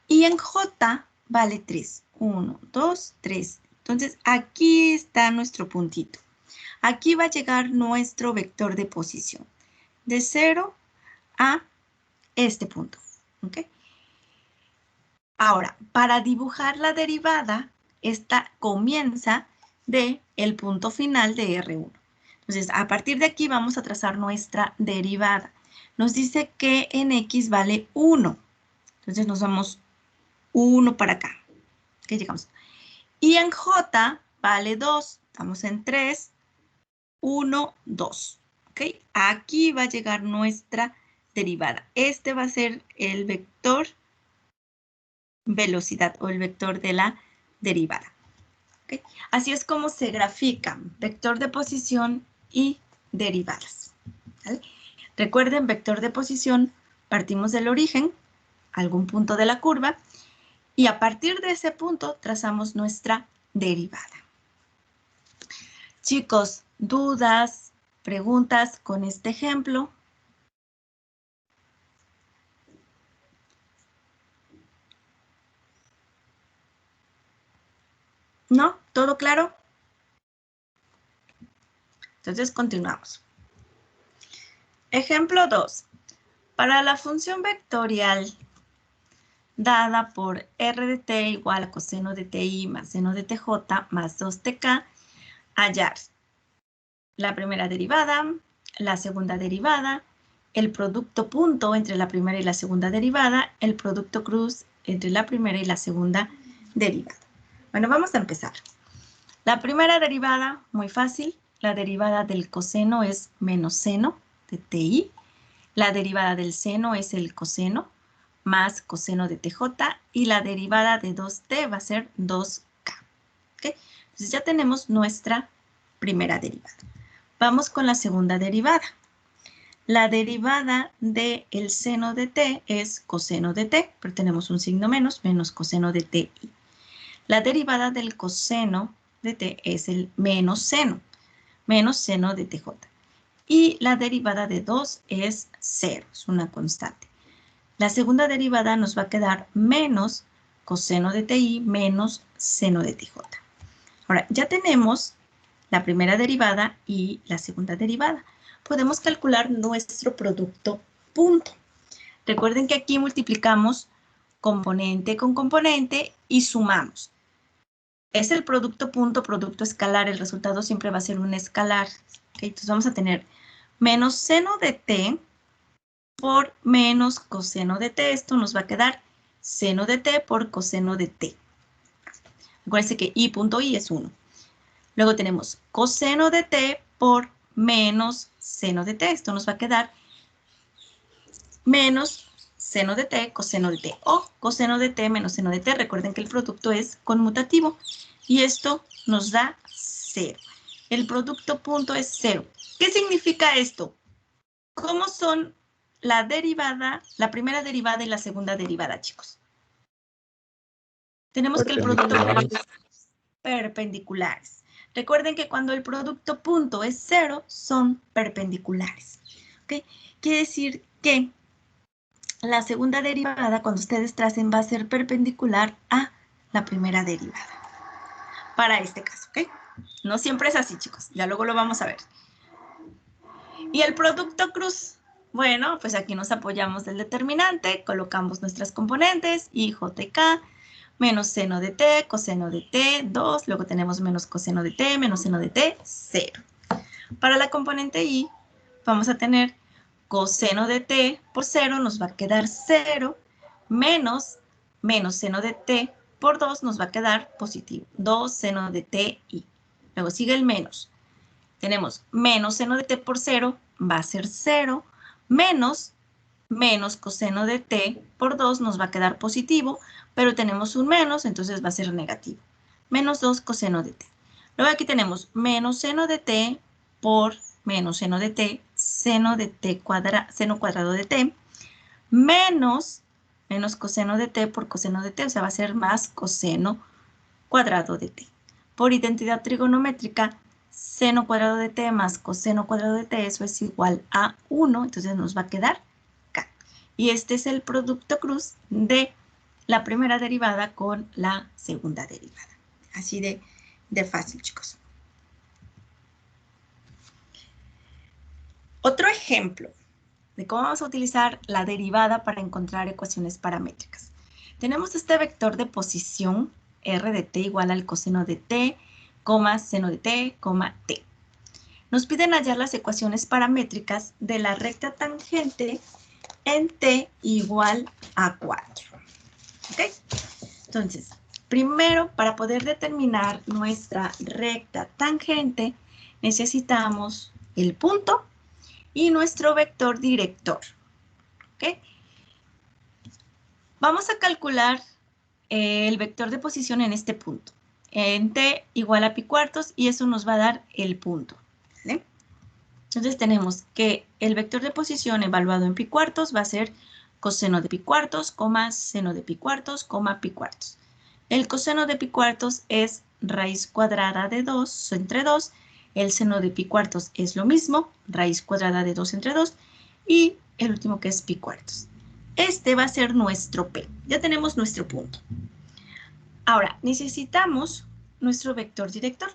y en j vale 3. 1, 2, 3. Entonces, aquí está nuestro puntito. Aquí va a llegar nuestro vector de posición. De 0 a este punto, ¿ok? Ahora, para dibujar la derivada, esta comienza del punto final de R1. Entonces, a partir de aquí vamos a trazar nuestra derivada. Nos dice que en X vale 1. Entonces, nos vamos 1 para acá. ¿Ok? Llegamos. Y en J vale 2. Estamos en 3, 1, 2. ¿Ok? Aquí va a llegar nuestra derivada. Este va a ser el vector velocidad o el vector de la derivada. ¿Okay? Así es como se grafican vector de posición y derivadas. ¿Vale? Recuerden, vector de posición, partimos del origen, algún punto de la curva, y a partir de ese punto trazamos nuestra derivada. Chicos, ¿dudas, preguntas con este ejemplo? ¿No? ¿Todo claro? Entonces continuamos. Ejemplo 2. Para la función vectorial dada por r de t igual a coseno de ti más seno de tj más 2tk, hallar la primera derivada, la segunda derivada, el producto punto entre la primera y la segunda derivada, el producto cruz entre la primera y la segunda derivada. Bueno, vamos a empezar. La primera derivada, muy fácil, la derivada del coseno es menos seno de ti, la derivada del seno es el coseno más coseno de tj y la derivada de 2t va a ser 2k. ¿Okay? Entonces ya tenemos nuestra primera derivada. Vamos con la segunda derivada. La derivada del seno de t es coseno de t, pero tenemos un signo menos coseno de ti. La derivada del coseno de t es el menos seno de tj. Y la derivada de 2 es 0, es una constante. La segunda derivada nos va a quedar menos coseno de ti menos seno de tj. Ahora, ya tenemos la primera derivada y la segunda derivada. Podemos calcular nuestro producto punto. Recuerden que aquí multiplicamos componente con componente y sumamos. Es el producto punto, producto escalar. El resultado siempre va a ser un escalar. ¿Okay? Entonces vamos a tener menos seno de t por menos coseno de t. Esto nos va a quedar seno de t por coseno de t. Acuérdense que i.i es 1. Luego tenemos coseno de t por menos seno de t. Esto nos va a quedar menos seno de t, coseno de t. O coseno de t menos seno de t. Recuerden que el producto es conmutativo. Y esto nos da 0. El producto punto es 0. ¿Qué significa esto? ¿Cómo son la derivada, la primera derivada y la segunda derivada, chicos? Tenemos que el producto es perpendiculares. Recuerden que cuando el producto punto es 0, son perpendiculares. ¿Okay? Quiere decir que la segunda derivada, cuando ustedes tracen, va a ser perpendicular a la primera derivada. Para este caso, ¿ok? No siempre es así, chicos. Ya luego lo vamos a ver. Y el producto cruz. Bueno, pues aquí nos apoyamos del determinante, colocamos nuestras componentes, i, j y k, menos seno de t, coseno de t, 2, luego tenemos menos coseno de t, menos seno de t, 0. Para la componente i, vamos a tener coseno de t por 0, nos va a quedar 0, menos seno de t por 2 nos va a quedar positivo, 2 seno de t i. Luego sigue el menos. Tenemos menos seno de t por 0, va a ser 0, menos coseno de t por 2 nos va a quedar positivo, pero tenemos un menos, entonces va a ser negativo. menos 2 coseno de t. Luego aquí tenemos menos seno de t por menos seno de t, seno cuadrado de t, menos coseno de t por coseno de t, o sea, va a ser más coseno cuadrado de t. Por identidad trigonométrica, seno cuadrado de t más coseno cuadrado de t, eso es igual a 1, entonces nos va a quedar k. Y este es el producto cruz de la primera derivada con la segunda derivada. Así de fácil, chicos. Otro ejemplo de cómo vamos a utilizar la derivada para encontrar ecuaciones paramétricas. Tenemos este vector de posición, r de t igual al coseno de t, seno de t, t. Nos piden hallar las ecuaciones paramétricas de la recta tangente en t igual a 4. ¿Ok? Entonces, primero, para poder determinar nuestra recta tangente, necesitamos el punto y nuestro vector director. ¿Ok? Vamos a calcular el vector de posición en este punto. En t igual a pi cuartos y eso nos va a dar el punto. ¿Vale? Entonces tenemos que el vector de posición evaluado en pi cuartos va a ser coseno de pi cuartos, seno de pi cuartos, pi cuartos. El coseno de pi cuartos es raíz cuadrada de 2 entre 2. El seno de pi cuartos es lo mismo, raíz cuadrada de 2 entre 2. Y el último que es pi cuartos. Este va a ser nuestro P. Ya tenemos nuestro punto. Ahora, necesitamos nuestro vector director.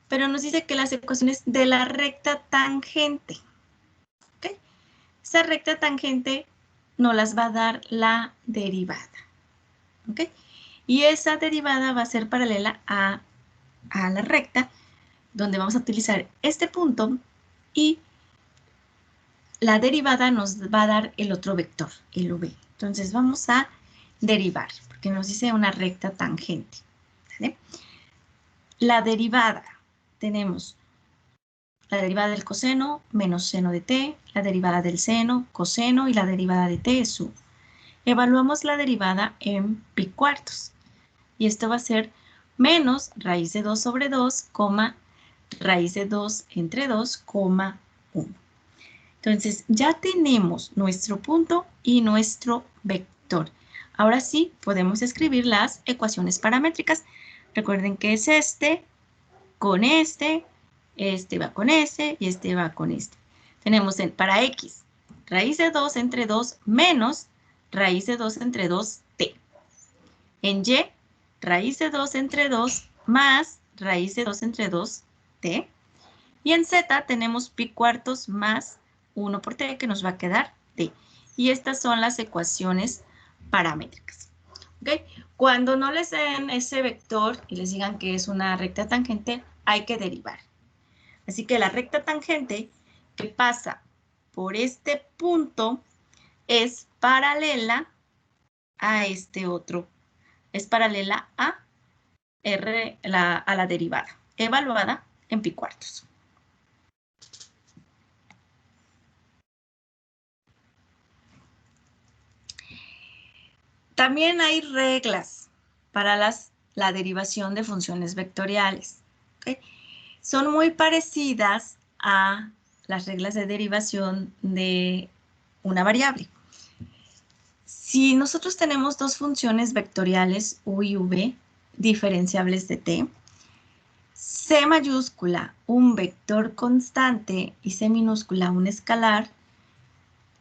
Pero nos dice que las ecuaciones de la recta tangente. ¿Ok? Esa recta tangente nos las va a dar la derivada. ¿Ok? Y esa derivada va a ser paralela a la recta, donde vamos a utilizar este punto y la derivada nos va a dar el otro vector, el v. Entonces vamos a derivar, porque nos dice una recta tangente. ¿Vale? La derivada, tenemos la derivada del coseno menos seno de t, la derivada del seno, coseno y la derivada de t es 1. Evaluamos la derivada en pi cuartos. Y esto va a ser menos raíz de 2 sobre 2, raíz de 2 entre 2, 1. Entonces, ya tenemos nuestro punto y nuestro vector. Ahora sí, podemos escribir las ecuaciones paramétricas. Recuerden que es este va con este y este va con este. Tenemos para x, raíz de 2 entre 2 menos raíz de 2 entre 2, t. En y, raíz de 2 entre 2 más raíz de 2 entre 2, t. Y en z tenemos pi cuartos más 1 por t, que nos va a quedar t. Y estas son las ecuaciones paramétricas. ¿Okay? Cuando no les den ese vector y les digan que es una recta tangente, hay que derivar. Así que la recta tangente que pasa por este punto es paralela a este otro. Es paralela a la derivada, evaluada en pi cuartos. También hay reglas para la derivación de funciones vectoriales. ¿Okay? Son muy parecidas a las reglas de derivación de una variable. Si nosotros tenemos dos funciones vectoriales u y v diferenciables de t, c mayúscula un vector constante y c minúscula un escalar,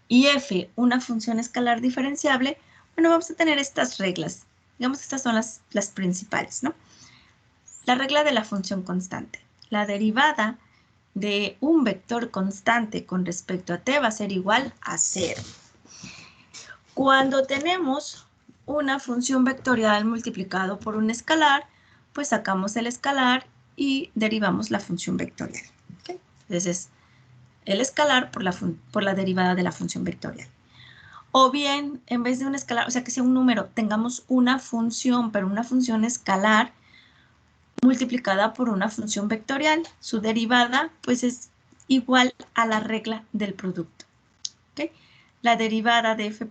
y f una función escalar diferenciable, bueno, vamos a tener estas reglas. Digamos que estas son las principales, ¿no? La regla de la función constante. La derivada de un vector constante con respecto a t va a ser igual a 0. Cuando tenemos una función vectorial multiplicado por un escalar, pues sacamos el escalar y derivamos la función vectorial. ¿Okay? Entonces, el escalar por la derivada de la función vectorial. O bien, en vez de un escalar, o sea que sea un número, tengamos una función, pero una función escalar multiplicada por una función vectorial. Su derivada, pues, es igual a la regla del producto. ¿Okay? La derivada de f'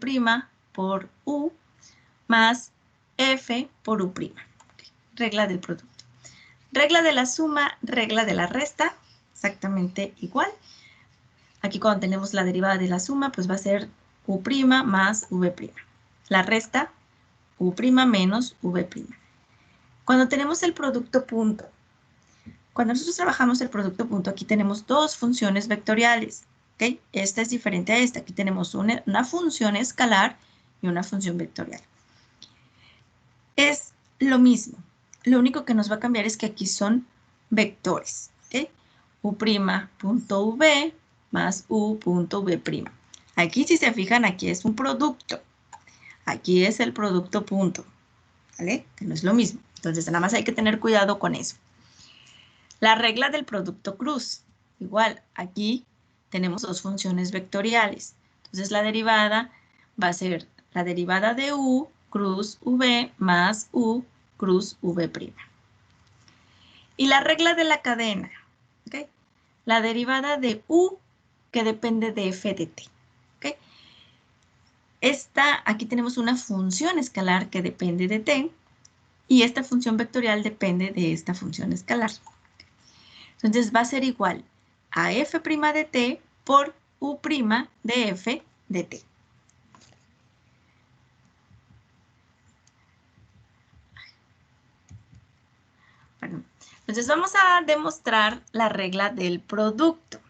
por u más f por u'. regla del producto. Regla de la suma, regla de la resta, exactamente igual. Aquí cuando tenemos la derivada de la suma, pues va a ser U' más V'. La resta, U' menos V'. Cuando tenemos el producto punto, cuando nosotros trabajamos el producto punto, aquí tenemos dos funciones vectoriales. ¿Okay? Esta es diferente a esta. Aquí tenemos una función escalar y una función vectorial. Es lo mismo. Lo único que nos va a cambiar es que aquí son vectores. ¿Okay? U'.v más U.v'. Aquí, si se fijan, aquí es un producto. Aquí es el producto punto. ¿Vale? Que no es lo mismo. Entonces, nada más hay que tener cuidado con eso. La regla del producto cruz. Igual, aquí tenemos dos funciones vectoriales. Entonces, la derivada va a ser la derivada de U cruz V más U cruz V'. Y la regla de la cadena. ¿Okay? La derivada de U que depende de f de t. ¿Okay? Aquí tenemos una función escalar que depende de t. Y esta función vectorial depende de esta función escalar. Entonces va a ser igual a f' de t por u' de f de t. Bueno, entonces vamos a demostrar la regla del producto.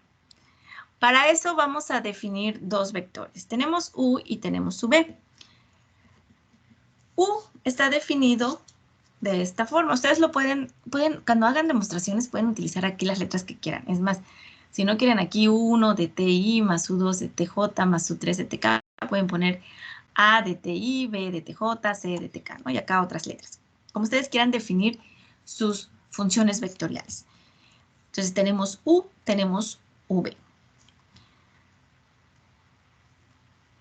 Para eso vamos a definir dos vectores. Tenemos u y tenemos v. U está definido de esta forma. Ustedes lo pueden, cuando hagan demostraciones, pueden utilizar aquí las letras que quieran. Es más, si no quieren aquí U1 de TI más U2 de TJ más U3 de TK, pueden poner A de TI, B de TJ, C de TK, ¿no? Y acá otras letras. Como ustedes quieran definir sus funciones vectoriales. Entonces tenemos U, tenemos V.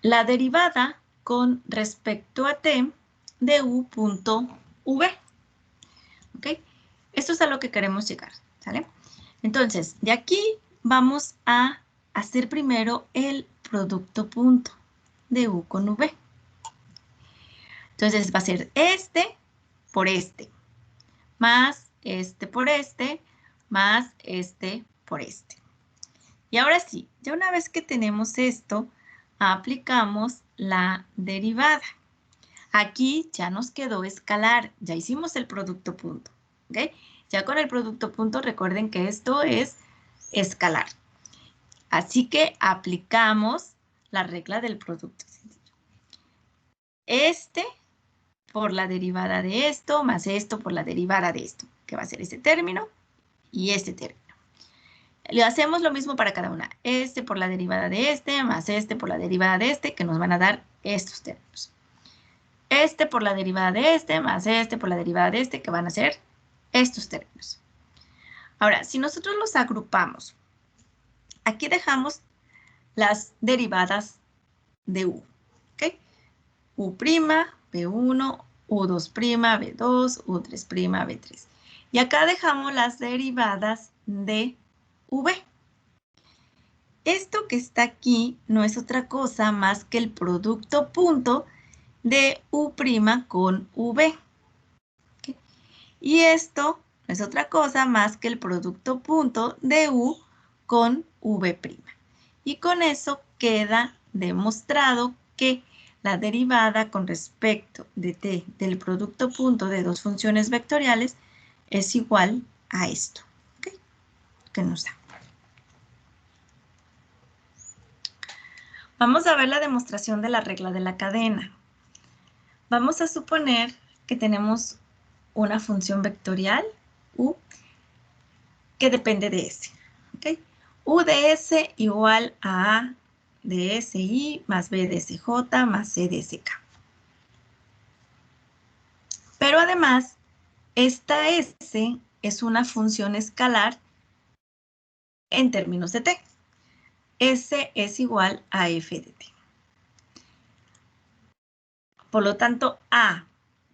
La derivada con respecto a T de U.V. ¿Ok? Esto es a lo que queremos llegar, ¿sale? Entonces, de aquí vamos a hacer primero el producto punto de U con V. Entonces, va a ser este por este, más este por este, más este por este. Y ahora sí, ya una vez que tenemos esto, aplicamos la derivada. Aquí ya nos quedó escalar, ya hicimos el producto punto, ¿ok? Ya con el producto punto recuerden que esto es escalar. Así que aplicamos la regla del producto sencillo. Este por la derivada de esto, más esto por la derivada de esto, que va a ser este término y este término. Le hacemos lo mismo para cada una. Este por la derivada de este, más este por la derivada de este, que nos van a dar estos términos. Este por la derivada de este, más este por la derivada de este, que van a ser estos términos. Ahora, si nosotros los agrupamos, aquí dejamos las derivadas de U. ¿Ok? U', B1, U2', B2, U3', B3. Y acá dejamos las derivadas de V. Esto que está aquí no es otra cosa más que el producto punto de U' con V. ¿Okay? Y esto no es otra cosa más que el producto punto de U con V'. Y con eso queda demostrado que la derivada con respecto de t del producto punto de dos funciones vectoriales es igual a esto. ¿Okay? Que nos da. Vamos a ver la demostración de la regla de la cadena. Vamos a suponer que tenemos una función vectorial, U, que depende de S. ¿Okay? U de S igual a A de SI más B de SJ más C de SK. Pero además, esta S es una función escalar en términos de T. S es igual a F de T. Por lo tanto, A,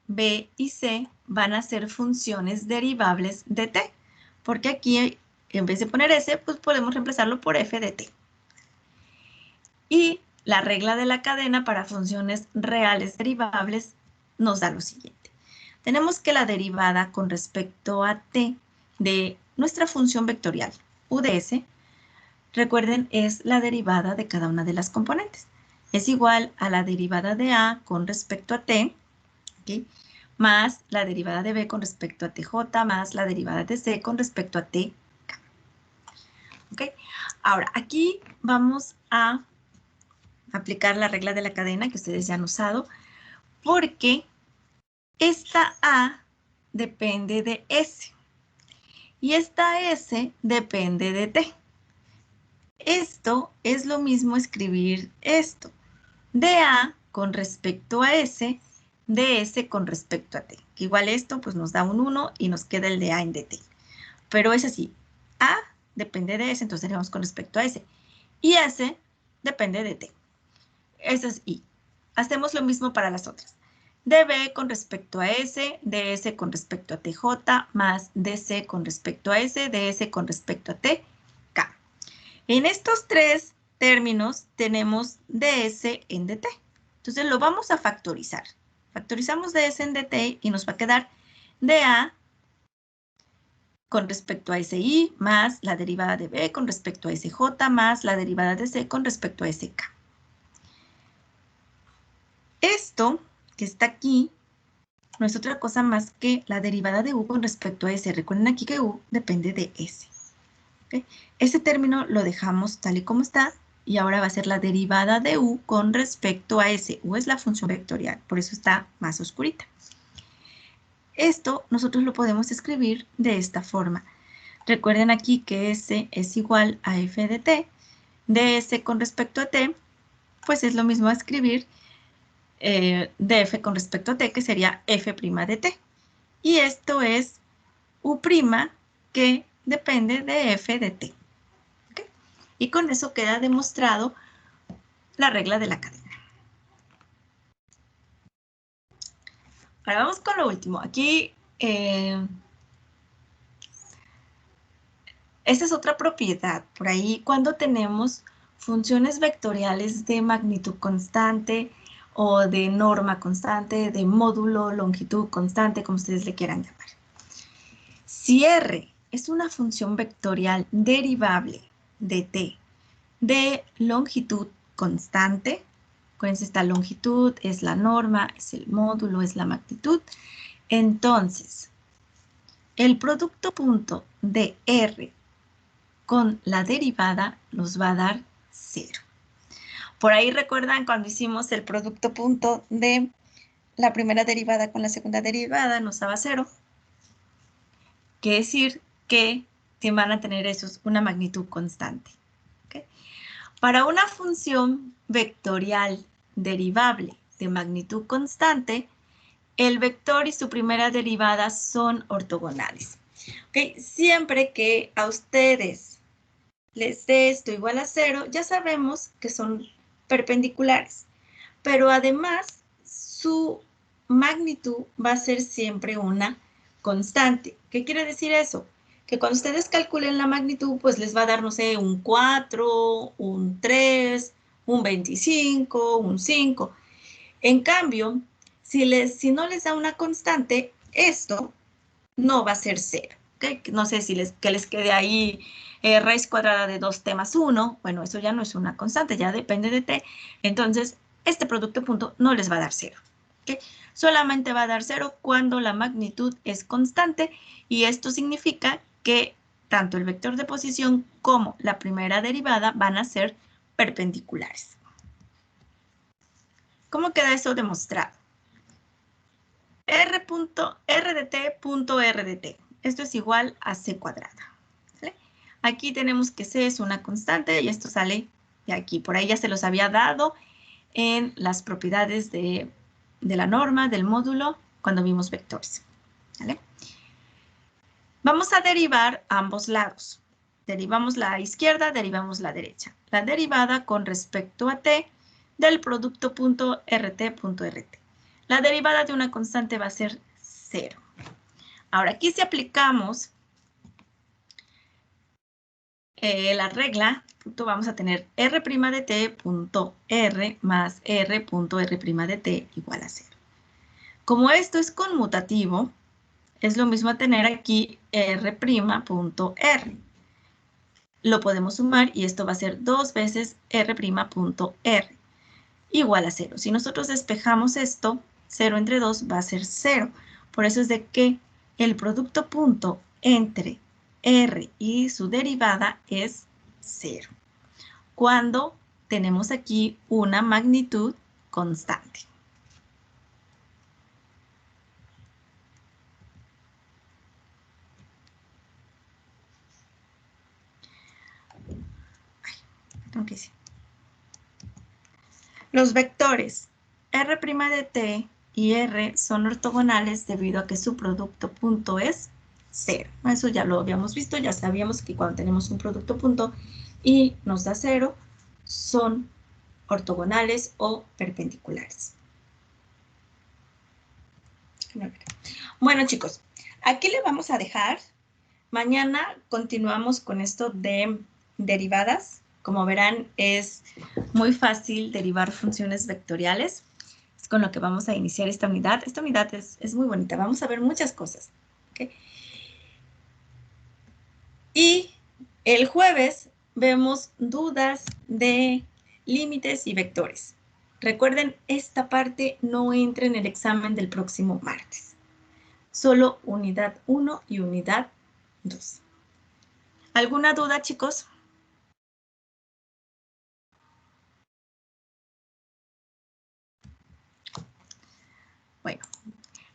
B y C van a ser funciones derivables de T. Porque aquí, en vez de poner S, pues podemos reemplazarlo por F de T. Y la regla de la cadena para funciones reales derivables nos da lo siguiente. tenemos que la derivada con respecto a t de nuestra función vectorial u de s, recuerden, es la derivada de cada una de las componentes. Es igual a la derivada de a con respecto a t, ¿okay?, más la derivada de b con respecto a tj, más la derivada de c con respecto a tk. ¿Okay? Ahora, aquí vamos a aplicar la regla de la cadena que ustedes ya han usado, porque esta a depende de s y esta s depende de t. Esto es lo mismo escribir esto, de a con respecto a s, de s con respecto a t. Que igual esto pues nos da un 1 y nos queda el de a en dt. Pero es así, a depende de s, entonces tenemos con respecto a s, y s depende de t. Eso es y. Hacemos lo mismo para las otras. db con respecto a s, ds con respecto a tj, más dc con respecto a s, ds con respecto a tk. En estos tres términos tenemos ds en dt. Entonces lo vamos a factorizar. Factorizamos ds en dt y nos va a quedar dA con respecto a SI más la derivada de B con respecto a SJ más la derivada de C con respecto a SK. Esto que está aquí no es otra cosa más que la derivada de U con respecto a S. Recuerden aquí que U depende de S. ¿Okay? Este término lo dejamos tal y como está y ahora va a ser la derivada de U con respecto a S. U es la función vectorial, por eso está más oscurita. Esto nosotros lo podemos escribir de esta forma. Recuerden aquí que S es igual a f de t. ds con respecto a t, pues es lo mismo a escribir df con respecto a t, que sería f' de t. Y esto es u' que depende de f de t. ¿Okay? Y con eso queda demostrado la regla de la cadena. Ahora vamos con lo último. Aquí, esta es otra propiedad. Por ahí, cuando tenemos funciones vectoriales de magnitud constante o de norma constante, de módulo, longitud constante, como ustedes le quieran llamar. Si R es una función vectorial derivable de t de longitud constante, acuérdense, esta longitud es la norma, es el módulo, es la magnitud, entonces el producto punto de R con la derivada nos va a dar 0. Por ahí recuerdan cuando hicimos el producto punto de la primera derivada con la segunda derivada nos daba 0. Quiere decir que van a tener esos una magnitud constante. ¿Okay? Para una función vectorial derivable de magnitud constante, el vector y su primera derivada son ortogonales. ¿Okay? Siempre que a ustedes les dé esto igual a 0, ya sabemos que son perpendiculares. Pero además, su magnitud va a ser siempre una constante. ¿Qué quiere decir eso? Que cuando ustedes calculen la magnitud, pues les va a dar, no sé, un 4, un 3, un 25, un 5. En cambio, si no les da una constante, esto no va a ser 0. ¿Okay? No sé si que les quede ahí raíz cuadrada de 2t más 1. Bueno, eso ya no es una constante, ya depende de t. Entonces, este producto punto no les va a dar 0. ¿Okay? Solamente va a dar 0 cuando la magnitud es constante y esto significa que tanto el vector de posición como la primera derivada van a ser perpendiculares. ¿Cómo queda eso demostrado? R de t punto R de t. Esto es igual a c cuadrada. ¿Vale? Aquí tenemos que c es una constante y esto sale de aquí. Por ahí ya se los había dado en las propiedades de la norma, del módulo, cuando vimos vectores. ¿Vale? Vamos a derivar ambos lados. Derivamos la izquierda, derivamos la derecha. La derivada con respecto a t del producto punto rt. La derivada de una constante va a ser 0. Ahora, aquí si aplicamos la regla, vamos a tener r' de t punto r más r punto r' de t igual a 0. Como esto es conmutativo, es lo mismo a tener aquí R'.R. Lo podemos sumar y esto va a ser 2 veces R'.R igual a 0. Si nosotros despejamos esto, 0 entre 2 va a ser 0. Por eso es de que el producto punto entre R y su derivada es 0. Cuando tenemos aquí una magnitud constante. Okay. Los vectores R' de t y R son ortogonales debido a que su producto punto es 0. Eso ya lo habíamos visto, ya sabíamos que cuando tenemos un producto punto y nos da 0, son ortogonales o perpendiculares. Bueno, chicos, aquí le vamos a dejar. Mañana continuamos con esto de derivadas. Como verán, es muy fácil derivar funciones vectoriales. Es con lo que vamos a iniciar esta unidad. Esta unidad es muy bonita. Vamos a ver muchas cosas. ¿Okay? Y el jueves vemos dudas de límites y vectores. Recuerden, esta parte no entra en el examen del próximo martes. Solo unidad 1 y unidad 2. ¿Alguna duda, chicos? Bueno,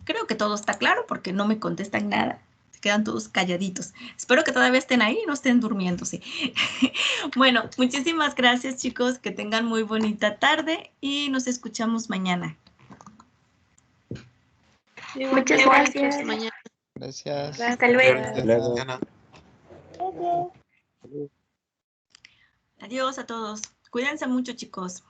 creo que todo está claro porque no me contestan nada. Se quedan todos calladitos. Espero que todavía estén ahí y no estén durmiéndose. Bueno, muchísimas gracias, chicos. Que tengan muy bonita tarde y nos escuchamos mañana. Muchas gracias. Hasta mañana. Gracias. Hasta luego. Hasta luego. Adiós a todos. Cuídense mucho, chicos.